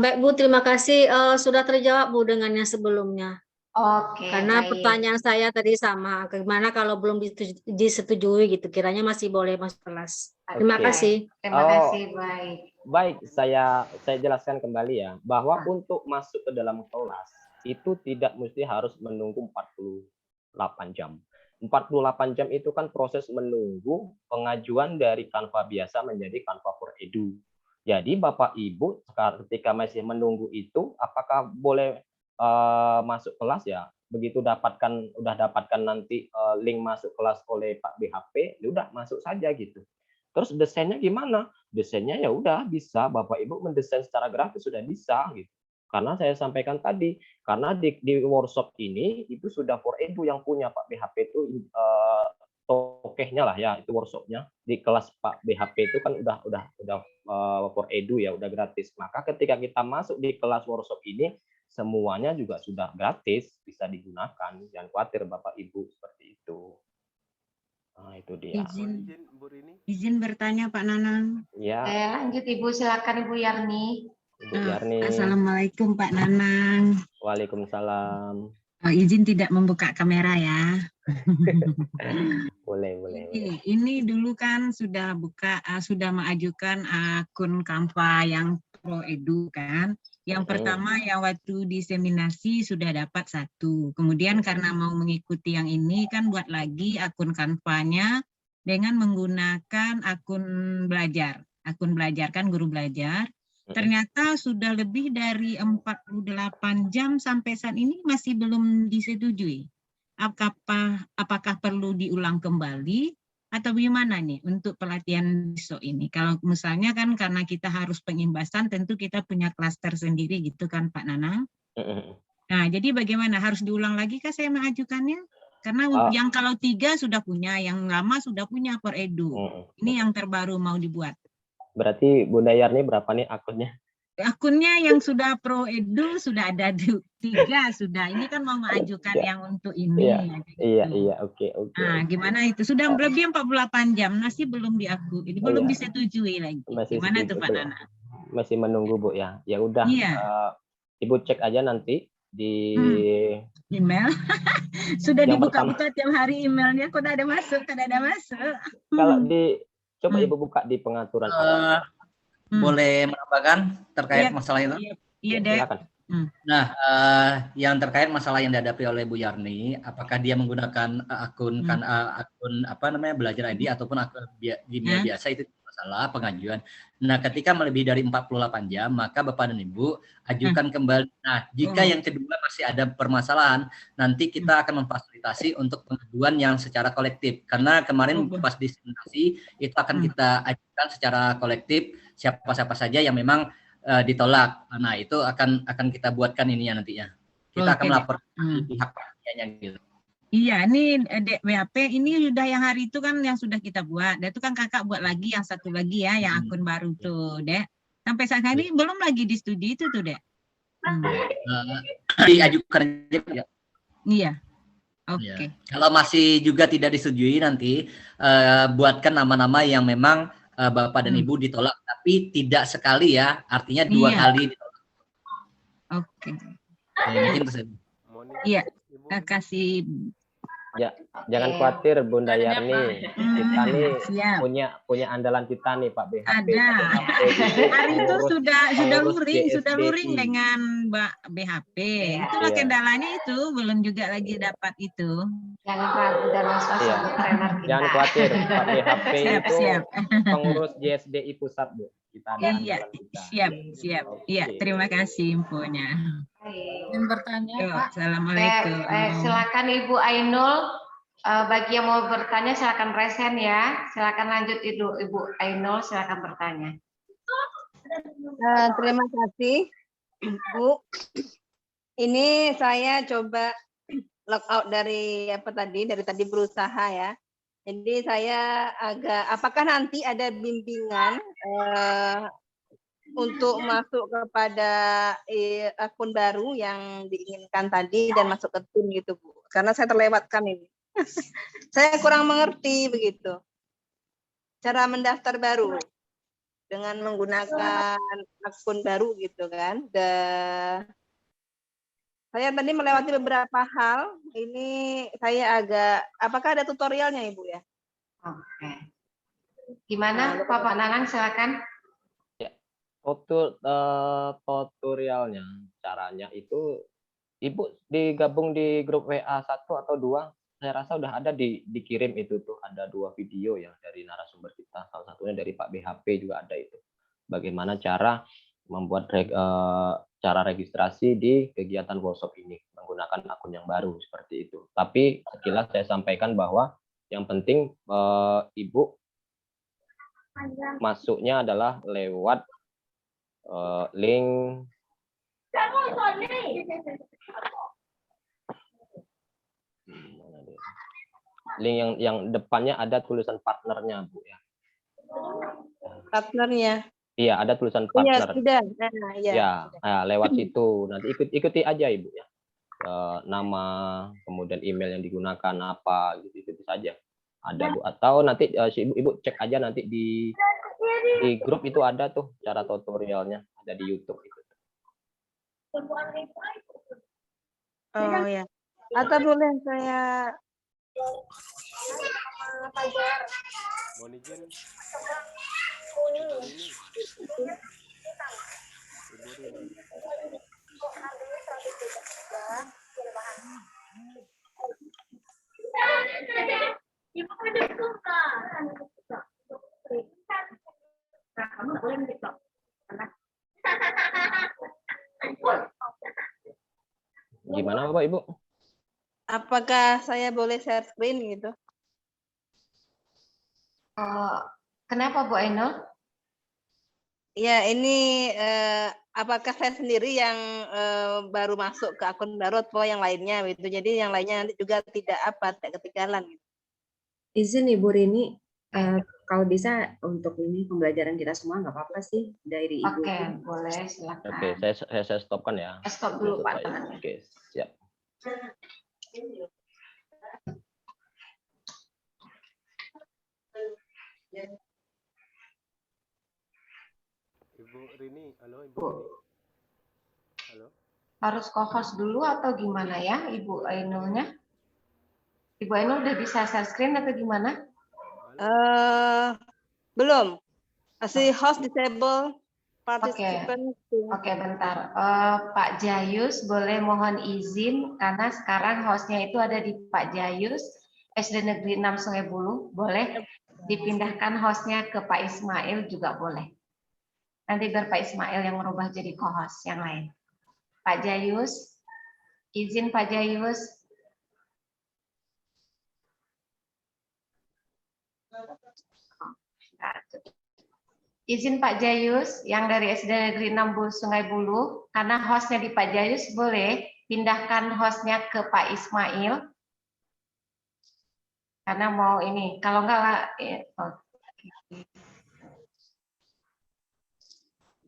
Baik Bu, terima kasih. Sudah terjawab Bu dengan yang sebelumnya. Oke. Karena baik. pertanyaan saya tadi sama, gimana kalau belum disetujui gitu, kiranya masih boleh masuk kelas. Terima kasih. Terima kasih, baik. Baik, saya jelaskan kembali ya, bahwa untuk masuk ke dalam kelas itu tidak mesti harus menunggu 48 jam. 48 jam itu kan proses menunggu pengajuan dari Canva biasa menjadi Canva for Edu. Jadi Bapak Ibu ketika masih menunggu itu, apakah boleh masuk kelas ya? Begitu udah dapatkan nanti link masuk kelas oleh Pak BHP, ya udah masuk saja gitu. Terus desainnya gimana? Desainnya ya udah bisa Bapak Ibu mendesain secara grafis sudah bisa gitu. Karena saya sampaikan tadi, karena di workshop ini itu sudah for Edu yang punya Pak BHP itu tokehnya lah ya, itu workshopnya di kelas Pak BHP itu kan udah for Edu ya, udah gratis. Maka ketika kita masuk di kelas workshop ini semuanya juga sudah gratis, bisa digunakan. Jangan khawatir Bapak Ibu seperti itu. Nah, itu dia. Izin bertanya Pak Nanang. Ya. Lanjut Ibu, silakan Ibu Yarni. Ibu Yarni. Assalamualaikum Pak Nanang. Waalaikumsalam. Izin tidak membuka kamera ya. Boleh. Ini dulu kan sudah mengajukan akun Canva yang Pro Edu kan. Yang pertama yang waktu diseminasi sudah dapat 1. Kemudian karena mau mengikuti yang ini kan buat lagi akun Canva-nya dengan menggunakan akun belajar kan guru belajar. Ternyata sudah lebih dari 48 jam sampai saat ini masih belum disetujui. Apakah perlu diulang kembali atau bagaimana nih untuk pelatihan besok ini? Kalau misalnya kan karena kita harus pengimbasan, tentu kita punya klaster sendiri gitu kan Pak Nanang. Nah, jadi bagaimana? Harus diulang lagi kah saya mengajukannya? Karena yang kalau 3 sudah punya, yang lama sudah punya for Edu. Ini yang terbaru mau dibuat. Berarti Bunda Yarni berapa nih akunnya? Akunnya yang sudah Pro Edu sudah ada 3 sudah. Ini kan mau mengajukan yang untuk ini. Iya, oke. Nah, gimana itu? Sudah lebih 48 jam, masih belum diakui, belum disetujui lagi. Gimana tuh Pak Nana? Masih menunggu Bu ya. Ya udah. Ibu cek aja nanti di email. Sudah dibuka-buka tiap hari emailnya, kok ada masuk, ada masuk. Kalau coba Ibu buka di pengaturan awal. Boleh menambahkan terkait masalah itu? Iya, Dek. Nah, yang terkait masalah yang dihadapi oleh Bu Yarni, apakah dia menggunakan akun belajar ID ataupun akun email biasa, itu masalah pengajuan. Nah, ketika melebihi dari 48 jam, maka Bapak dan Ibu ajukan kembali. Nah, jika yang kedua masih ada permasalahan, nanti kita akan memfasilitasi untuk pengaduan yang secara kolektif. Karena kemarin pas diseminasi itu akan kita ajukan secara kolektif siapa-siapa saja yang memang ditolak. Nah, itu akan kita buatkan ininya nantinya. Kita akan melapor pihak panitianya gitu. Iya, ini BHP ini sudah yang hari itu kan yang sudah kita buat. Dan itu kan kakak buat lagi yang satu lagi ya, yang akun baru tuh, Dek. Sampai saat ini belum lagi disetujui itu tuh, Dek. Diajukan ya. Iya. Oke. Kalau masih juga tidak disetujui nanti buatkan nama-nama yang memang Bapak dan Ibu ditolak, tapi tidak sekali ya, artinya 2 kali ditolak. Oke. Mungkin iya, kasih. Ya, jangan khawatir Bunda Yarni. Kita nih punya andalan kita nih Pak BHP. Ada. Hari itu sudah luring dengan Mbak BHP. Itulah kendalanya itu, belum juga lagi dapat itu. Jangan ragu dan waswas trainer kita. Jangan khawatir, Pak BHP itu pengurus JSDI pusat, Bu. Kita ada andalan kita. Siap. Iya, terima kasih infonya. Yang bertanya, Pak. Assalamualaikum. Silakan Ibu Ainul. Bagi yang mau bertanya silakan resen ya. Silakan lanjut Ibu Ainul, silakan bertanya. Terima kasih, Bu. Ini saya coba log out dari tadi berusaha ya. Jadi saya apakah nanti ada bimbingan untuk masuk kepada akun baru yang diinginkan tadi dan masuk ke tim gitu, Bu? Karena saya terlewatkan ini. Saya kurang mengerti begitu. Cara mendaftar baru dengan menggunakan akun baru gitu kan. Saya tadi melewati beberapa hal. Ini saya apakah ada tutorialnya Ibu ya? Oke. Gimana Pak Nanang, silakan. Ya, tutorialnya, caranya itu Ibu digabung di grup WA 1 atau 2. Saya rasa udah ada dikirim itu tuh, ada 2 video ya dari narasumber kita. Salah satunya dari Pak BHP juga ada itu. Bagaimana cara membuat cara registrasi di kegiatan workshop ini menggunakan akun yang baru seperti itu. Tapi sekilas saya sampaikan bahwa yang penting Ibu masuknya adalah lewat link yang depannya ada tulisan partnernya, Bu ya. Partnernya. Iya, ada tulisan partner. Iya, sudah. Nah, lewat situ. Nanti ikuti aja Ibu ya. Nama, kemudian email yang digunakan apa, gitu saja. Ada Bu. Atau nanti Ibu cek aja nanti di grup itu ada tuh cara tutorialnya, ada di YouTube itu. Oh ya. Atau boleh saya Mohon izin. Gimana Bapak Ibu? Apakah saya boleh share screen gitu? Kenapa Bu Ainul? Ya, ini apakah saya sendiri yang baru masuk ke akun baru atau yang lainnya gitu. Jadi yang lainnya nanti juga tidak ketinggalan gitu. Izin Ibu Rini, kalau bisa untuk ini pembelajaran kita semua nggak apa-apa sih dari Ibu. Oke, boleh silakan. Oke, saya stopkan ya. Stop dulu Pak. Oke, siap. Ibu Rini, halo Ibu Rini. Halo. Harus co-host dulu atau gimana ya Ibu Ainulnya? Ibu Ainul udah bisa share screen atau gimana? Belum. Masih host disable participant. Oke, bentar. Pak Jayus boleh mohon izin karena sekarang hostnya itu ada di Pak Jayus SD Negeri 6 Sungai Buluh. Boleh dipindahkan hostnya ke Pak Ismail juga boleh. Nanti biar Pak Ismail yang merubah jadi co-host yang lain. Pak Jayus, izin Pak Jayus. Izin Pak Jayus yang dari SD Negeri 6 Sungai Buluh, karena hostnya di Pak Jayus boleh pindahkan hostnya ke Pak Ismail. Karena mau ini, kalau enggak lah.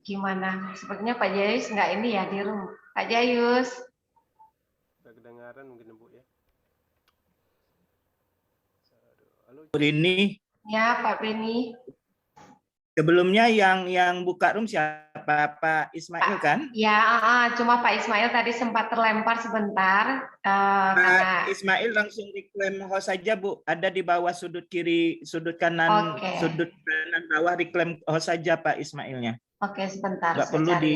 Gimana? Sepertinya Pak Jayus enggak ini ya di room. Pak Jayus. Kedengaran mungkin Bu ya. Halo. Rini. Ya Pak Beni. Sebelumnya yang buka room siapa? Pak Ismail kan? Ya, cuma Pak Ismail tadi sempat terlempar sebentar. Pak Ismail langsung reclaim host saja Bu. Ada di bawah sudut kiri, sudut kanan, sudut kanan bawah reclaim host saja Pak Ismailnya. Oke, sebentar. Nggak perlu cari. di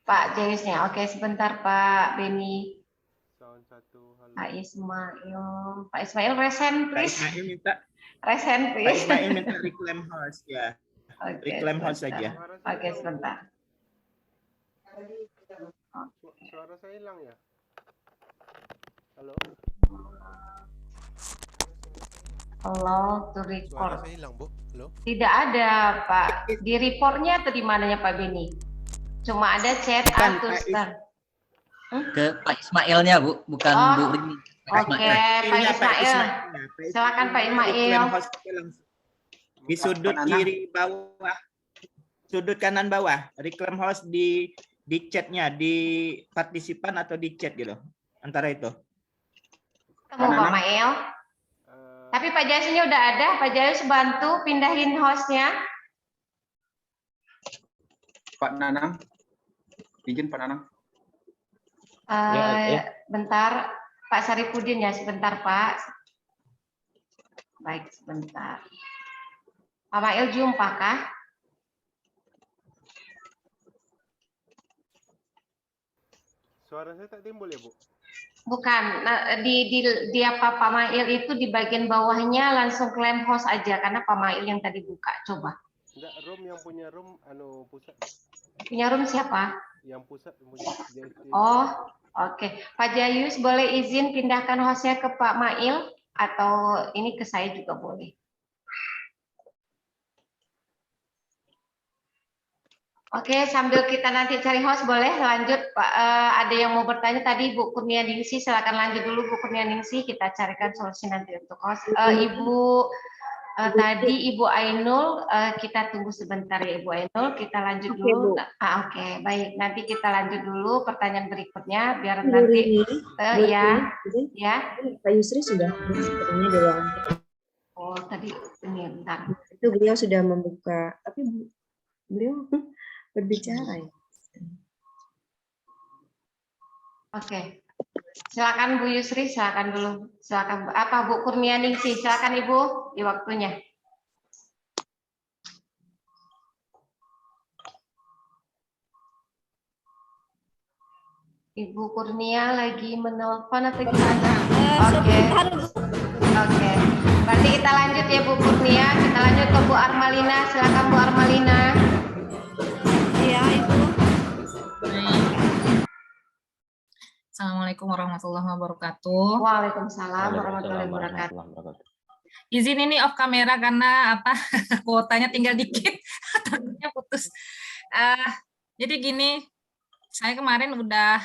Pak Jayusnya. Oke, sebentar Pak Beni. Pak Ismail. Pak Ismail resen, please. Pak Ismail minta. Resen, please. Pak Ismail minta reclaim host ya. Oke, reclaim host saja. Oke, sebentar. Suara saya hilang ya? Halo. Allow to record. Suara saya hilang, Bu. Halo? Tidak ada, Pak. Di reportnya atau di mananya Pak Beni? Cuma ada chat to start. Ke Pak Ismailnya, Bu, bukan Bu Rini. Oke, Pak Ismail. Silakan Pak Ismail. Di sudut kiri bawah, sudut kanan bawah, reclaim host di chatnya, di partisipan atau di chat gitu, antara itu. Ketemu Pak Mail. Tapi Pak Jayusnya udah ada. Pak Jayus bantu pindahin hostnya. Pak Nanang, izin Pak Nanang. Bentar, Pak Saripudin ya, sebentar Pak. Baik, sebentar. Pak Mail jumpa kah? Suara saya tak timbul ya, Bu? Bukan, nah, di apa Pak Mail itu di bagian bawahnya langsung klaim host aja karena Pak Mail yang tadi buka. Coba. Enggak, room yang punya room pusat. Punya room siapa? Yang pusat punya JSD. Oh, oke. Pak Jayus boleh izin pindahkan hostnya ke Pak Mail atau ini ke saya juga boleh. Oke, sambil kita nanti cari host boleh lanjut Pak. Ada yang mau bertanya tadi Bu Kurnianingsih, silakan lanjut dulu Bu Kurnianingsih, kita carikan solusi nanti untuk host. Tadi Ibu Ainul, kita tunggu sebentar ya Ibu Ainul, kita lanjut dulu. Oke, baik. Nanti kita lanjut dulu pertanyaan berikutnya biar nanti ya. Pak Yusri sudah sepertinya di ruangan. Oh, tadi ini bentar. Itu beliau sudah membuka, tapi beliau berbicara ya. Oke. Silakan Bu Yusri, silakan dulu. Silakan apa Bu Kurnianingsih, silakan Ibu di waktunya. Ibu Kurnia lagi menelpon atau gimana? Oke. Oke. Berarti kita lanjut ya Bu Kurnia, kita lanjut ke Bu Armalina. Silakan Bu Armalina. Iya, Ibu. Assalamualaikum warahmatullahi wabarakatuh. Waalaikumsalam warahmatullahi wabarakatuh. Izin ini off kamera karena apa kuotanya tinggal dikit, takutnya putus. Jadi gini, saya kemarin udah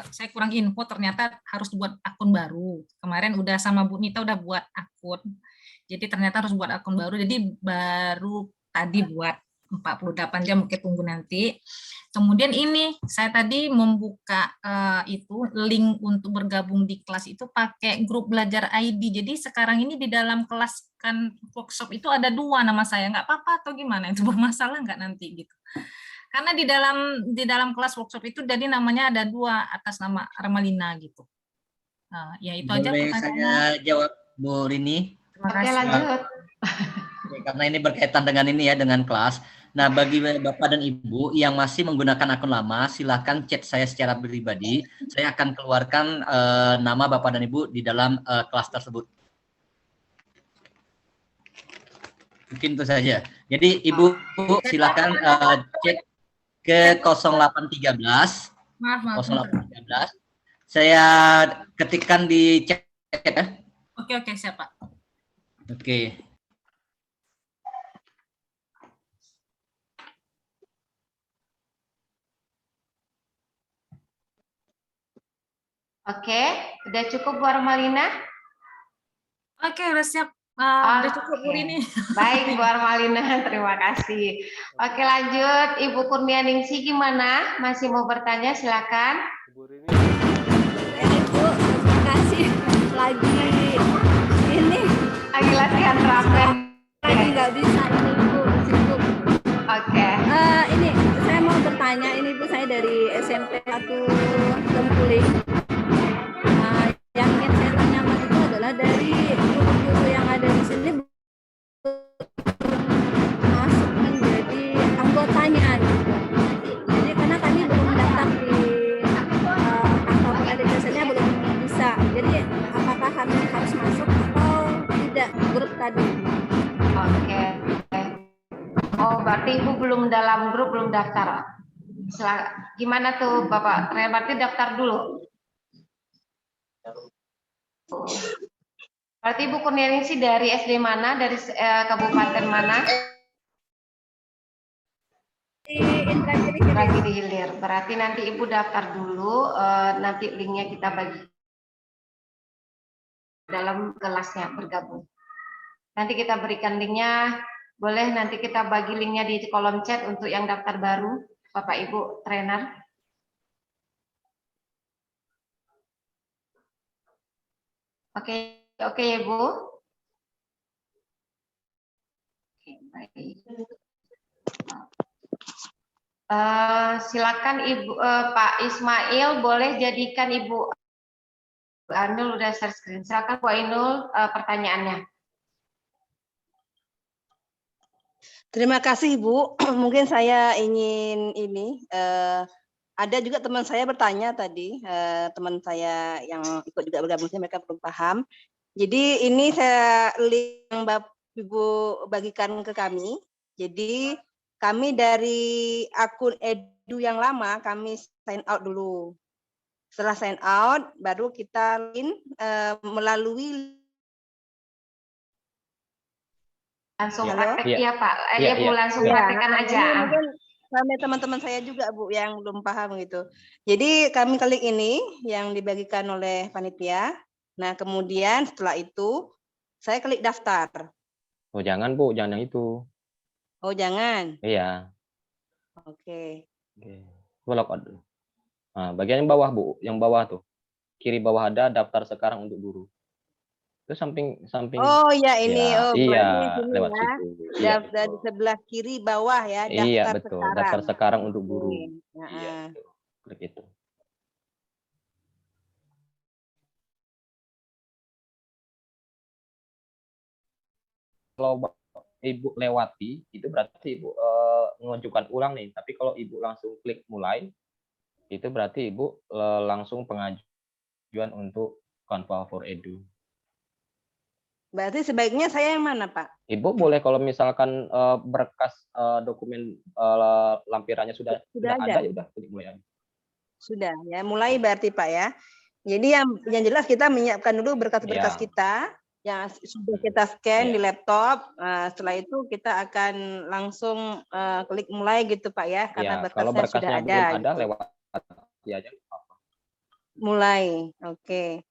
saya kurang info, ternyata harus buat akun baru. Kemarin udah sama Bu Nita udah buat akun, jadi ternyata harus buat akun baru. Jadi baru tadi buat 48 jam, mungkin tunggu nanti. Kemudian ini saya tadi membuka itu link untuk bergabung di kelas itu pakai grup belajar ID. Jadi sekarang ini di dalam kelas kan workshop itu ada 2 nama saya, nggak apa-apa atau gimana? Itu bermasalah nggak nanti gitu? Karena di dalam kelas workshop itu jadi namanya ada 2 atas nama Armalina gitu. Nah, ya itu aja Boleh pertanyaannya. saya jawab Bu Rini? Terima kasih. Oke, lanjut. Karena ini berkaitan dengan ini ya, dengan kelas. Nah, bagi Bapak dan Ibu yang masih menggunakan akun lama, silahkan chat saya secara pribadi. Saya akan keluarkan nama Bapak dan Ibu di dalam kelas tersebut. Mungkin itu saja. Jadi Ibu silahkan chat ke 0813. Maaf. 0813. Saya ketikkan di chat ya. Oke, siap Pak. Oke. Oke, udah cukup Bu Armalina? Oke, udah siap. Udah cukup Bu Rini. Baik Bu Armalina, terima kasih. Oke, lanjut Ibu Kurnianingsih gimana? Masih mau bertanya, silakan. Ya Ibu, terima kasih. Lagi ini. Lagi latihan ramen. Lagi nggak bisa ini Ibu, sibuk. Oke. Ini saya mau bertanya, ini Bu, saya dari SMP 1 Lempuling. Yang ingin saya tanyakan itu adalah dari guru-guru yang ada di sini masuk menjadi anggotanya gitu. Jadi karena kami belum daftar di kantor pengajiannya belum bisa. Jadi apakah kami harus masuk atau tidak grup tadi? Oke. Oh, berarti Ibu belum dalam grup, belum daftar. Gimana tuh Bapak? Berarti daftar dulu. Berarti Ibu Kurnianingsih dari SD mana, dari kabupaten mana? Indragiri Hilir. Berarti nanti Ibu daftar dulu, nanti linknya kita bagi dalam kelasnya bergabung. Nanti kita berikan linknya, boleh nanti kita bagi linknya di kolom chat untuk yang daftar baru, Bapak Ibu trainer. Oke, oke ya Bu. Oke, baik. Silakan Ibu Pak Ismail, boleh jadikan Ibu Ainul udah share screen. Silakan Bu Ainul pertanyaannya. Terima kasih Ibu. Mungkin saya ingin ini ada juga teman saya bertanya tadi, teman saya yang ikut juga bergabung, mereka belum paham. Jadi ini saya link yang Bapak Ibu bagikan ke kami. Jadi kami dari akun Edu yang lama kami sign out dulu. Setelah sign out baru kita link melalui langsung Halo? praktek ya Pak. Ya Bu, langsung praktekkan aja. Ini mungkin sampai teman-teman saya juga Bu yang belum paham gitu. Jadi kami klik ini yang dibagikan oleh panitia. Nah kemudian setelah itu saya klik daftar. Oh jangan Bu, jangan yang itu. Oh jangan. Iya. Oke. Log out dulu. Nah, bagian yang bawah Bu, yang bawah tuh. Kiri bawah ada daftar sekarang untuk guru. Itu samping. Oh ya ini, Ya, berarti iya, sini lewat ya. situ. Iya, Daftar di sebelah kiri bawah ya, daftar iya betul, sekarang. daftar sekarang untuk guru. Iya. Klik itu. Kalau Ibu lewati, itu berarti Ibu mengajukan ulang nih. Tapi kalau Ibu langsung klik mulai, itu berarti Ibu langsung pengajuan untuk Canva for Edu. Berarti sebaiknya saya yang mana Pak? Ibu boleh kalau misalkan berkas dokumen lampirannya sudah ada, ya udah klik mulai aja. Sudah ya, mulai berarti Pak ya. Jadi yang jelas kita menyiapkan dulu berkas-berkas kita yang sudah kita scan di laptop. Setelah itu kita akan langsung klik mulai gitu Pak ya, karena kalau berkasnya berkasnya sudah belum ada gitu. lewat aja. Mulai, oke.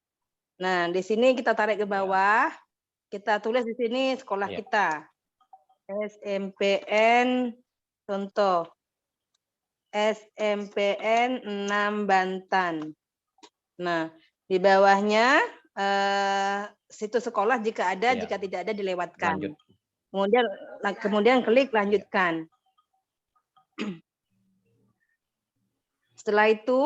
Nah di sini kita tarik ke bawah, kita tulis di sini sekolah kita, SMPN contoh. SMPN 6 Bantan. Nah, di bawahnya situs sekolah jika ada, jika tidak ada dilewatkan. Lanjut. Kemudian klik lanjutkan. Setelah itu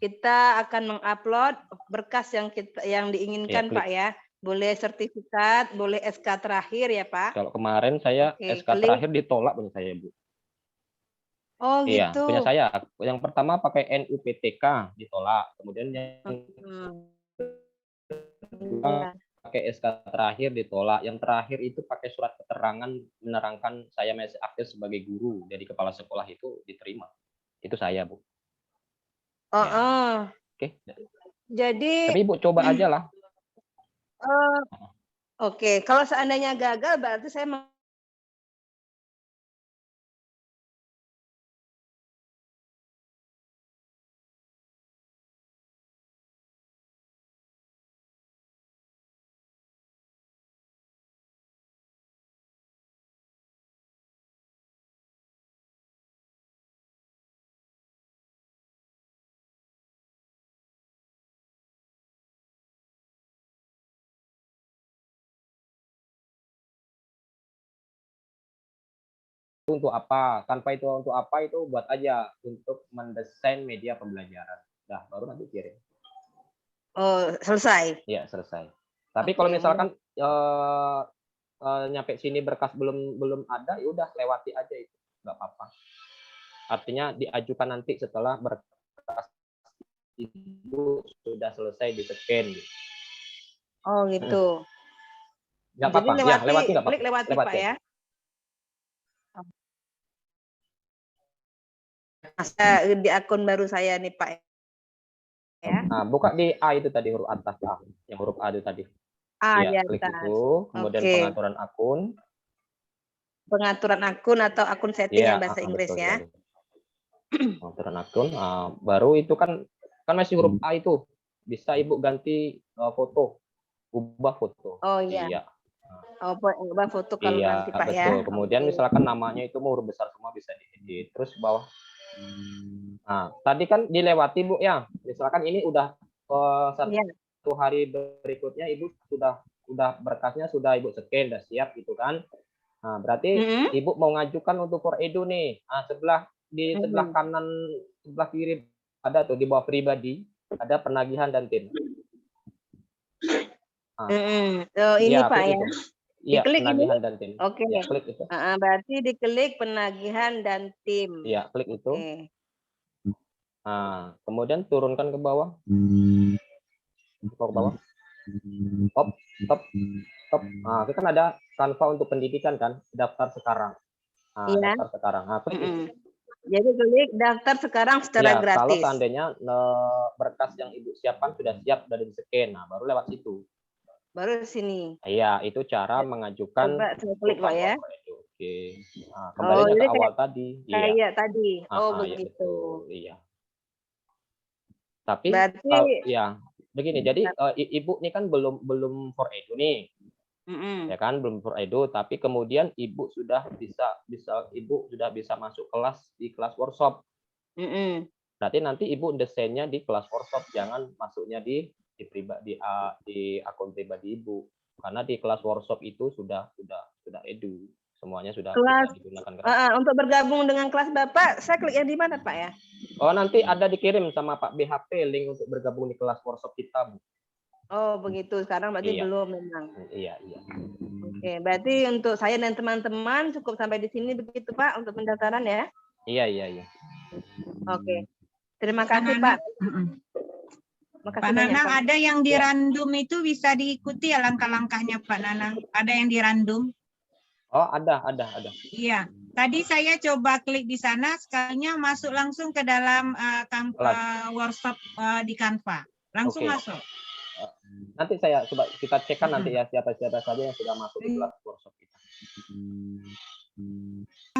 kita akan mengupload berkas yang diinginkan Pak ya. Boleh sertifikat, boleh SK terakhir ya Pak. Kalau kemarin saya SK terakhir ditolak punya saya Bu. Oh Iya, gitu. punya saya. Yang pertama pakai NUPTK ditolak, kemudian yang pakai SK terakhir ditolak. Yang terakhir itu pakai surat keterangan menerangkan saya masih aktif sebagai guru, jadi kepala sekolah itu diterima. Itu saya Bu. Oke. Jadi. Tapi Ibu coba aja lah. Oke, kalau seandainya gagal berarti saya untuk apa? Tanpa itu untuk apa itu buat aja untuk mendesain media pembelajaran. Dah, baru nanti kirim. Oh, selesai. Iya, selesai. Tapi kalau misalkan nyampe sini berkas belum ada, ya udah lewati aja itu. Nggak apa-apa. Artinya diajukan nanti setelah berkas itu sudah selesai di-scan. Oh, gitu. Nggak apa-apa. Ya, lewati nggak apa-apa. Klik lewati Pak ya. Di akun baru saya nih Pak. Ya. Nah, buka di A itu tadi huruf atas A, yang huruf A itu tadi. Ya, ya klik atas. itu, kemudian Oke. pengaturan akun. Pengaturan akun atau akun setting yang bahasa Inggris betul ya. sekali. Pengaturan akun, baru itu kan masih huruf A itu. Bisa Ibu ganti foto, ubah foto. Oh iya. Iya. Oh, ubah foto kalau Iya, nanti Pak betul. ya. Kemudian Oke. misalkan namanya itu mau huruf besar semua bisa diedit. Terus bawah. Nah, tadi kan dilewati Bu ya. Misalkan ini udah satu hari berikutnya Ibu sudah berkasnya sudah Ibu scan, sudah siap gitu kan. Nah, berarti Ibu mau ngajukan untuk for edu nih. Nah, di sebelah kanan, sebelah kiri ada tuh di bawah pribadi ada penagihan dan tim. Oh, ini ya, Pak ya. itu. Iya, Diklik penagihan ini. dan tim. Oke. Ya, klik itu. Berarti diklik penagihan dan tim. Iya, klik itu. Oke. Nah, kemudian turunkan ke bawah. Ke bawah. Top. Nah, itu kan ada Canva untuk pendidikan kan, daftar sekarang. Nah, Iya. daftar sekarang. Nah, klik itu. Jadi klik daftar sekarang secara Ya, kalau gratis. seandainya berkas yang Ibu siapkan sudah siap dari scan, nah baru lewat situ. Baru sini. Iya, itu cara mengajukan. Coba saya klik Pak ya. Oke. Nah, kembalinya ke awal tadi. Iya tadi. Oh Iya, begitu. betul. Iya. Tapi Berarti ya begini. Jadi Ibu ini kan belum for edu nih. Ya kan, belum for edu, tapi kemudian Ibu sudah bisa masuk kelas di kelas workshop. Berarti nanti Ibu desainnya di kelas workshop, jangan masuknya di akun pribadi Ibu, karena di kelas workshop itu sudah edu, semuanya sudah kelas bisa digunakan. untuk bergabung dengan kelas Bapak, saya klik yang di mana Pak ya? Oh, nanti ada dikirim sama Pak BHP link untuk bergabung di kelas workshop kita, Bu. Oh begitu, sekarang berarti belum memang. Iya. Oke, berarti untuk saya dan teman-teman cukup sampai di sini begitu Pak untuk pendaftaran ya? Iya. Oke, terima kasih Pak. Pak Nanang, ada yang di random itu bisa diikuti ya langkah-langkahnya Pak Nanang? Ada yang di random? Oh, ada. Iya, tadi saya coba klik di sana, sekalinya masuk langsung ke dalam workshop di Canva. Langsung masuk. Nanti saya coba kita cekkan nanti ya siapa-siapa saja yang sudah masuk di kelas workshop kita.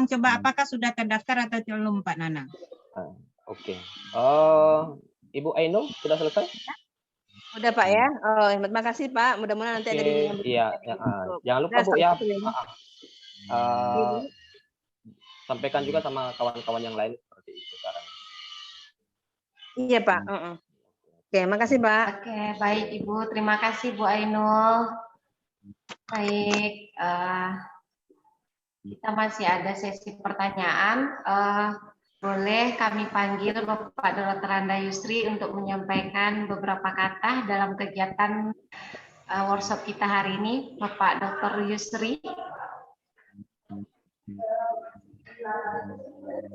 Coba apakah sudah terdaftar atau belum Pak Nanang? Oke. Ibu Ainul sudah selesai? Udah Pak ya. Oh, terima kasih Pak. Mudah-mudahan nanti ada bimbingan. Iya. Jangan lupa Bu ya. Sampaikan juga sama kawan-kawan yang lain seperti itu sekarang. Iya Pak. Oke, makasih Pak. Oke, baik Ibu. Terima kasih Bu Ainul. Baik, kita masih ada sesi pertanyaan. Boleh kami panggil Bapak Dr. Anda Yusri untuk menyampaikan beberapa kata dalam kegiatan workshop kita hari ini. Bapak Dr. Yusri.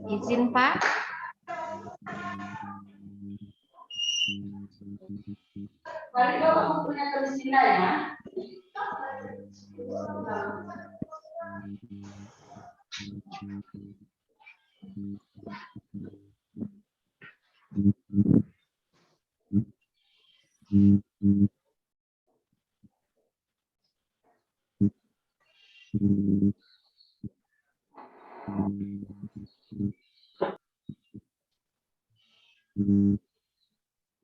Izin Pak. Bapak punya tulisannya ya.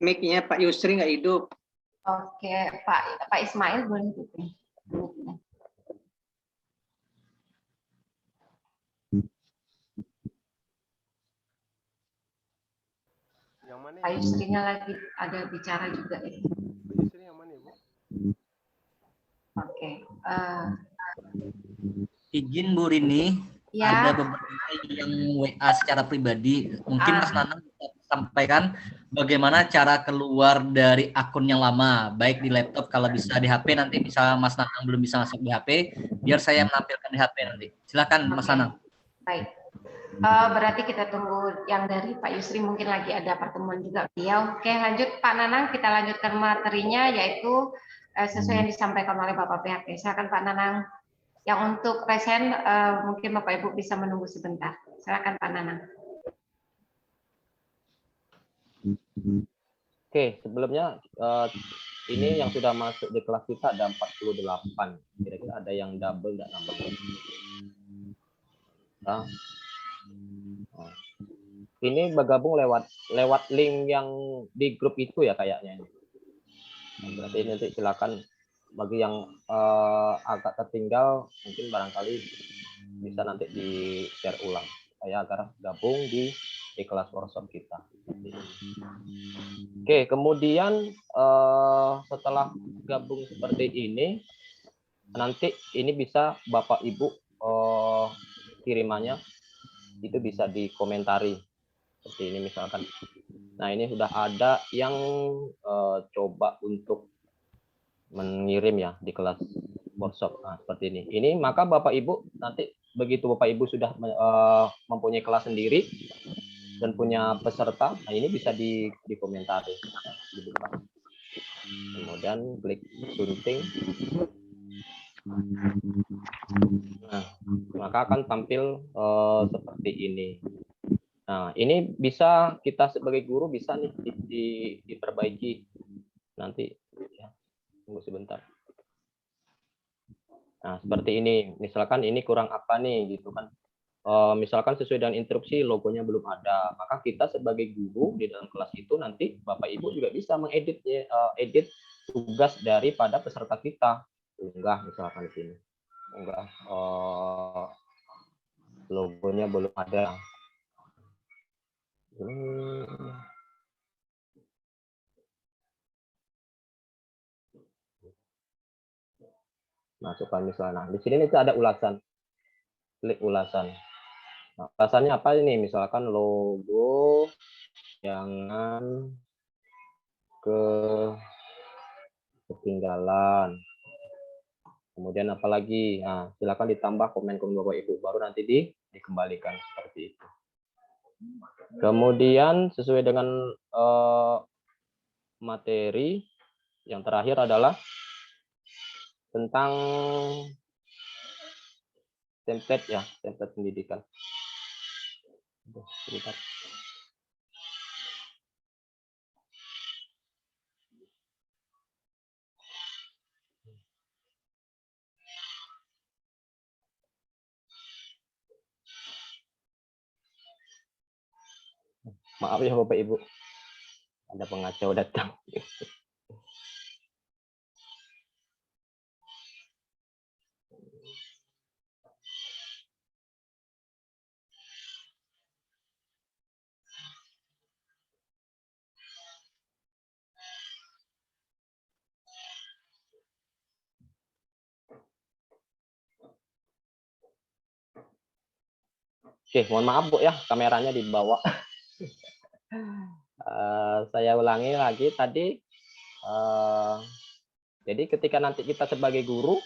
Mic-nya Pak Yusri nggak hidup. Oke, Pak Ismail boleh tutup. Pak Yusrinya lagi ada bicara juga ya. Yusri yang mana, Bu? Oke. Izin Bu Rini, ya. Ada beberapa yang WA secara pribadi. Mungkin Mas Nanang bisa sampaikan bagaimana cara keluar dari akun yang lama, baik di laptop, kalau bisa di HP nanti bisa Mas Nanang belum bisa masuk di HP, biar saya menampilkan di HP nanti. Silakan Mas Nanang. Baik. Berarti kita tunggu yang dari Pak Yusri, mungkin lagi ada pertemuan juga beliau. Oke, lanjut Pak Nanang, kita lanjutkan materinya yaitu sesuai yang disampaikan oleh Bapak PHP. Silakan Pak Nanang. Yang untuk resen mungkin Bapak Ibu bisa menunggu sebentar. Silakan Pak Nanang. Oke, sebelumnya ini yang sudah masuk di kelas kita ada 48. Kira-kira ada yang double nggak nambah? Nah, ini bergabung lewat link yang di grup itu ya kayaknya. Berarti nanti silakan bagi yang agak tertinggal mungkin barangkali bisa nanti di share ulang supaya agar gabung di kelas workshop kita. Oke, kemudian setelah gabung seperti ini, nanti ini bisa Bapak Ibu kirimannya itu bisa dikomentari seperti ini misalkan. Nah, ini sudah ada yang coba untuk mengirim ya di kelas workshop. Nah, seperti ini. Ini maka Bapak Ibu nanti begitu Bapak Ibu sudah mempunyai kelas sendiri dan punya peserta, nah ini bisa dikomentari. Kemudian klik sunting. Nah, maka akan tampil seperti ini. Nah, ini bisa kita sebagai guru bisa nih diperbaiki nanti ya. Tunggu sebentar. Nah, seperti ini. Misalkan ini kurang apa nih gitu kan. Misalkan sesuai dengan instruksi logonya belum ada, maka kita sebagai guru di dalam kelas itu nanti Bapak Ibu juga bisa mengedit edit tugas daripada peserta kita. Unggah misalkan di sini. Unggah logonya belum ada. Masukkan misalnya. Nah, di sini itu ada ulasan. Klik ulasan. Nah, ulasannya apa ini? Misalkan logo jangan ketinggalan. Kemudian apa lagi? Nah, silakan ditambah komen-komen Bapak Ibu baru nanti dikembalikan seperti itu. Kemudian sesuai dengan materi yang terakhir adalah tentang template ya, template pendidikan. Sebentar. Maaf ya Bapak Ibu, ada pengacau datang. Oke, mohon maaf Bu ya, kameranya dibawa. Saya ulangi lagi tadi. Jadi ketika nanti kita sebagai guru,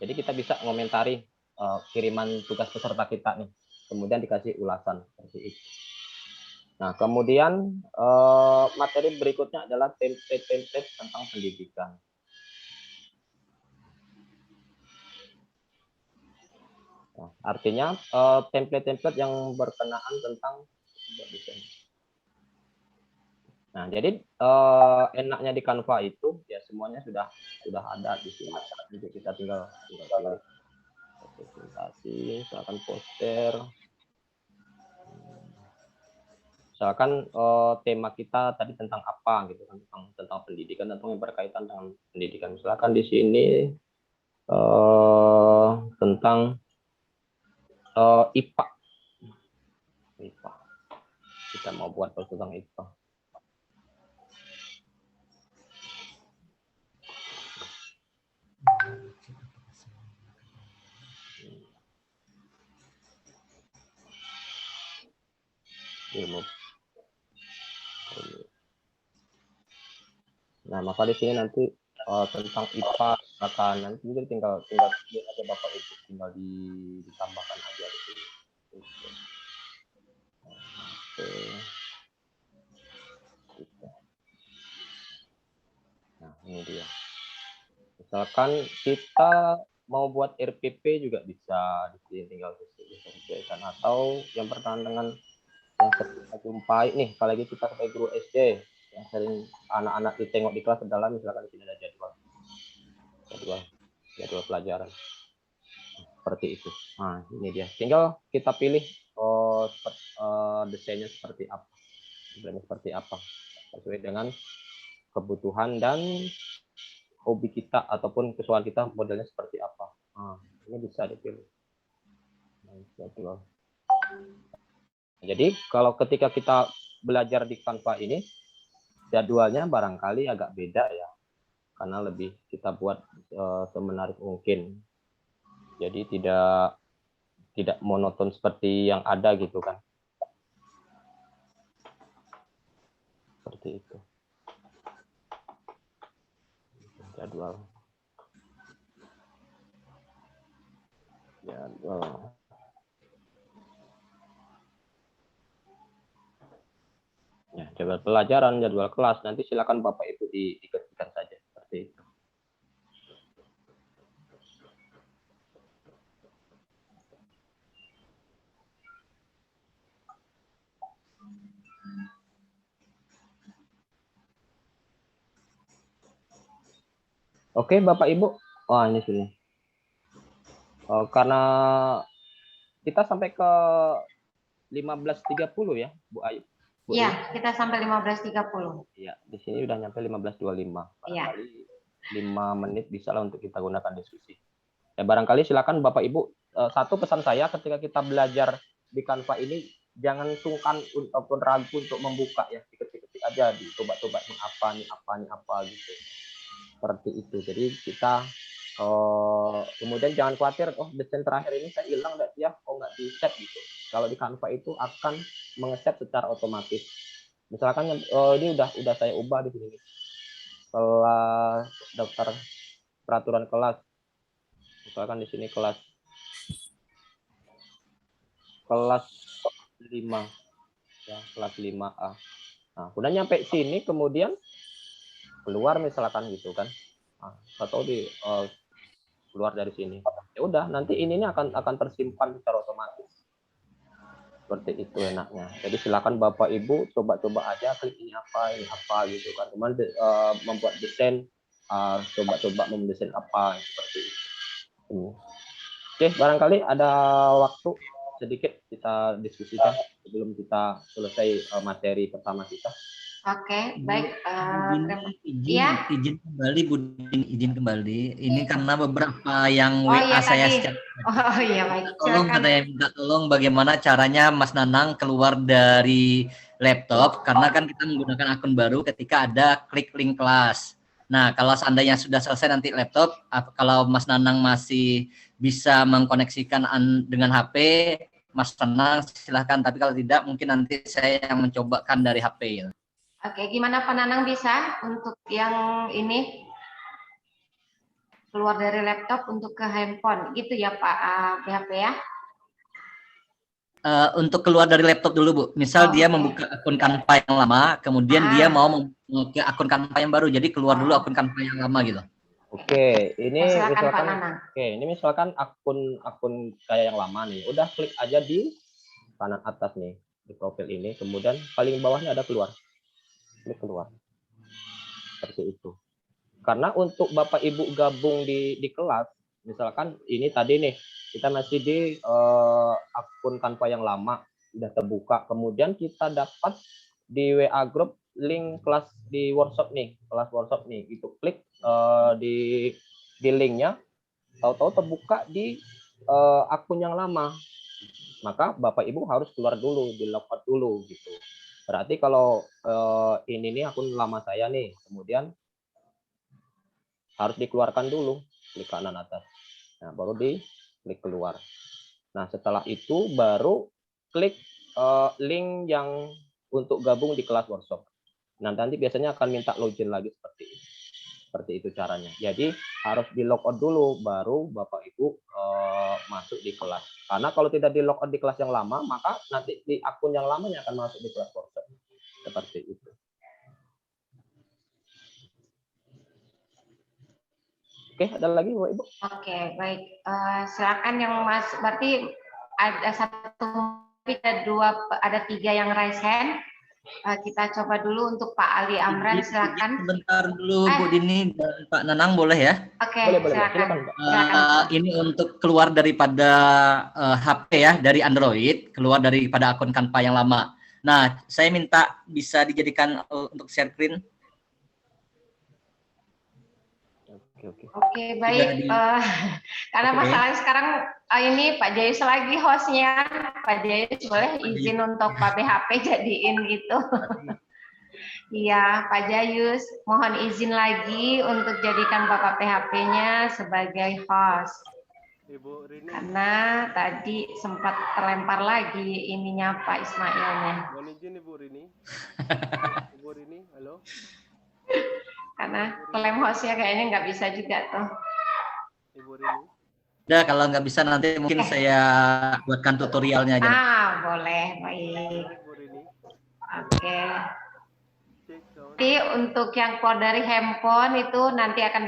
jadi kita bisa ngomentari kiriman tugas peserta kita nih, kemudian dikasih ulasan seperti itu. Nah, kemudian materi berikutnya adalah template tentang pendidikan. Nah, artinya template-template yang berkenaan tentang desain. Nah, jadi enaknya di Canva itu ya semuanya sudah ada di sini. Jadi kita tinggal pilih presentasi, misalkan poster. Misalkan tema kita tadi tentang apa gitu kan, tentang pendidikan atau yang berkaitan dengan pendidikan. Misalkan di sini tentang IPA. Kita mau buat tentang IPA. Nah, maka di sini nanti tentang IPA akan nanti tinggal aja Bapak Ibu tinggal ditambahkan aja di sini. Nah, ini dia. Misalkan kita mau buat RPP juga bisa di sini tinggal disesuaikan, atau yang berkaitan dengan yang kita jumpai nih, apalagi kita sebagai guru SD yang sering anak-anak ditengok di kelas adalah misalkan di sini ada jadwal pelajaran seperti itu. Nah, ini dia. Tinggal kita pilih desainnya seperti apa, sesuai dengan kebutuhan dan hobi kita ataupun kesukaan kita, modelnya seperti apa. Nah, ini bisa dipilih. Jadi kalau ketika kita belajar di Canva ini, jadwalnya barangkali agak beda ya, karena lebih kita buat semenarik mungkin. Jadi tidak monoton seperti yang ada gitu kan. Seperti itu. Jadwal. Ya, jadwal pelajaran, jadwal kelas, nanti silakan Bapak Ibu diketikkan saja seperti itu. Oke, Bapak Ibu. Wah, ini sini. Karena kita sampai ke 15.30 ya, Bu Ayu. Iya, kita sampai 15.30. Iya, di sini udah nyampe 15.25. Iya. Barangkali 5 menit bisa lah untuk kita gunakan diskusi. Ya, barangkali silakan Bapak Ibu, satu pesan saya ketika kita belajar di Canva ini, jangan sungkan ataupun ragu untuk membuka ya, diketik-ketik aja, dicoba-coba apa gitu. Seperti itu. Jadi kita kemudian jangan khawatir, desain terakhir ini saya hilang nggak ya, nggak di-set gitu. Kalau di Canva itu akan mengeset secara otomatis. Misalkan ini udah saya ubah di sini. Kelas daftar peraturan kelas. Misalkan di sini kelas 5 ya, kelas 5A. Nah, udah nyampe sini kemudian keluar misalkan gitu kan. Nah, atau keluar dari sini. Ya udah, nanti ini akan tersimpan secara otomatis. Seperti itu enaknya. Jadi silakan Bapak Ibu coba-coba aja, klik ini apa gitu kan. Cuman membuat desain, coba-coba mendesain apa seperti itu. Oke, barangkali ada waktu sedikit kita diskusikan sebelum kita selesai materi pertama kita. Oke, baik. Izin kembali, Bu Din, izin kembali. Ini karena beberapa yang WA iya, saya tadi. secara Iya, baik. tolong katanya minta tolong bagaimana caranya Mas Nanang keluar dari laptop karena kan kita menggunakan akun baru ketika ada klik link kelas. Nah, kalau seandainya sudah selesai nanti laptop, kalau Mas Nanang masih bisa mengkoneksikan dengan HP, Mas Nanang silahkan. Tapi kalau tidak, mungkin nanti saya yang mencobakan dari HP. Oke, gimana Pak Nanang bisa untuk yang ini keluar dari laptop untuk ke handphone, gitu ya Pak BHP ya? Untuk keluar dari laptop dulu Bu. Misal dia membuka akun Canva yang lama, kemudian dia mau ke akun Canva yang baru, jadi keluar dulu akun Canva yang lama gitu. Oke, ini silakan, misalkan Pak Nanang. Oke, ini misalkan akun kayak yang lama nih. Udah klik aja di kanan atas nih, di profil ini, kemudian paling bawahnya ada keluar. Klik keluar. Seperti itu. Karena untuk Bapak Ibu gabung di kelas, misalkan ini tadi nih, kita masih di akun Canva yang lama, sudah terbuka. Kemudian kita dapat di WA group link kelas di workshop nih, kelas workshop nih. Itu klik di linknya, tahu-tahu terbuka di akun yang lama. Maka Bapak Ibu harus keluar dulu, di logout dulu gitu. Berarti kalau ini nih akun lama saya nih, kemudian harus dikeluarkan dulu, klik kanan atas. Nah, baru klik keluar. Nah, setelah itu baru klik link yang untuk gabung di kelas workshop. Nah, nanti biasanya akan minta login lagi seperti ini. Seperti itu caranya. Jadi harus di logout dulu, baru Bapak Ibu masuk di kelas. Karena kalau tidak di logout di kelas yang lama, maka nanti di akun yang lamanya akan masuk di kelas workshop. Seperti itu. Oke, ada lagi Bu Ibu? Oke, baik. Silakan yang Mas, berarti ada 1, ada 2, ada 3 yang raise hand. Kita coba dulu untuk Pak Ali Amran, silakan. Sebentar dulu Bu Dini dan Pak Nanang boleh ya? Oke, Boleh, silakan. Ini untuk keluar daripada HP ya, dari Android, keluar daripada akun Canva yang lama. Nah, saya minta bisa dijadikan untuk share screen. Oke, baik. Karena masalahnya sekarang ini Pak Jayus lagi hostnya. Pak Jayus boleh izin untuk Pak BHP jadiin gitu. Iya, Pak Jayus mohon izin lagi untuk jadikan Bapak PHP-nya sebagai host. Ibu Rini. Karena tadi sempat terlempar lagi ininya Pak Ismailnya. Mohon izin Ibu Rini. Ibu Rini, halo. Karena klaim hostnya kayaknya nggak bisa juga tuh. Ibu Rini. Udah, kalau nggak bisa nanti mungkin saya buatkan tutorialnya aja. Boleh, baik. Oke. Jadi untuk yang keluar dari handphone itu nanti akan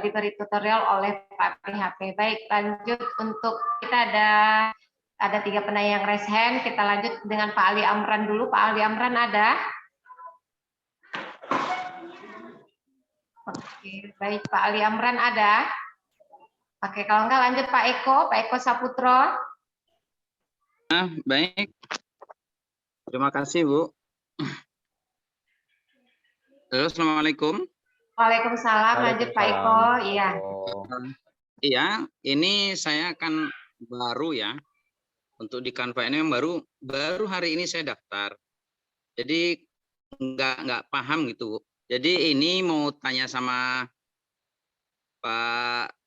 diberi tutorial oleh Pak PHP. Baik, lanjut untuk kita ada 3 penanya yang raise hand. Kita lanjut dengan Pak Ali Amran dulu. Pak Ali Amran ada? Oke, baik, Pak Ali Amran ada. Oke, kalau enggak lanjut Pak Eko Saputro. Baik. Terima kasih, Bu. Halo, Assalamualaikum. Waalaikumsalam, lanjut Pak Eko. Iya. Iya, ini saya akan baru ya. Untuk di Canva ini baru hari ini saya daftar. Jadi nggak paham gitu, Bu. Jadi ini mau tanya sama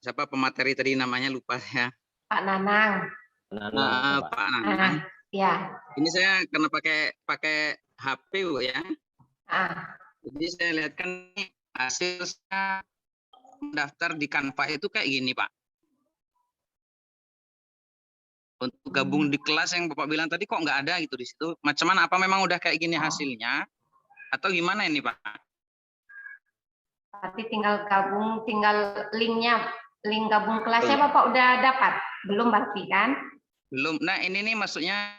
siapa pemateri tadi namanya lupa ya. Pak Nanang. Pak Nanang. Ya. Ini saya karena pakai HP Bu ya. Jadi saya lihat kan hasil saya daftar di Canva itu kayak gini Pak. Untuk gabung di kelas yang Bapak bilang tadi kok nggak ada gitu di situ. Macam mana? Apa memang udah kayak gini hasilnya? Atau gimana ini Pak? Tapi tinggal linknya, link gabung kelasnya Bapak udah dapat? Belum berarti kan? Belum. Nah ini nih maksudnya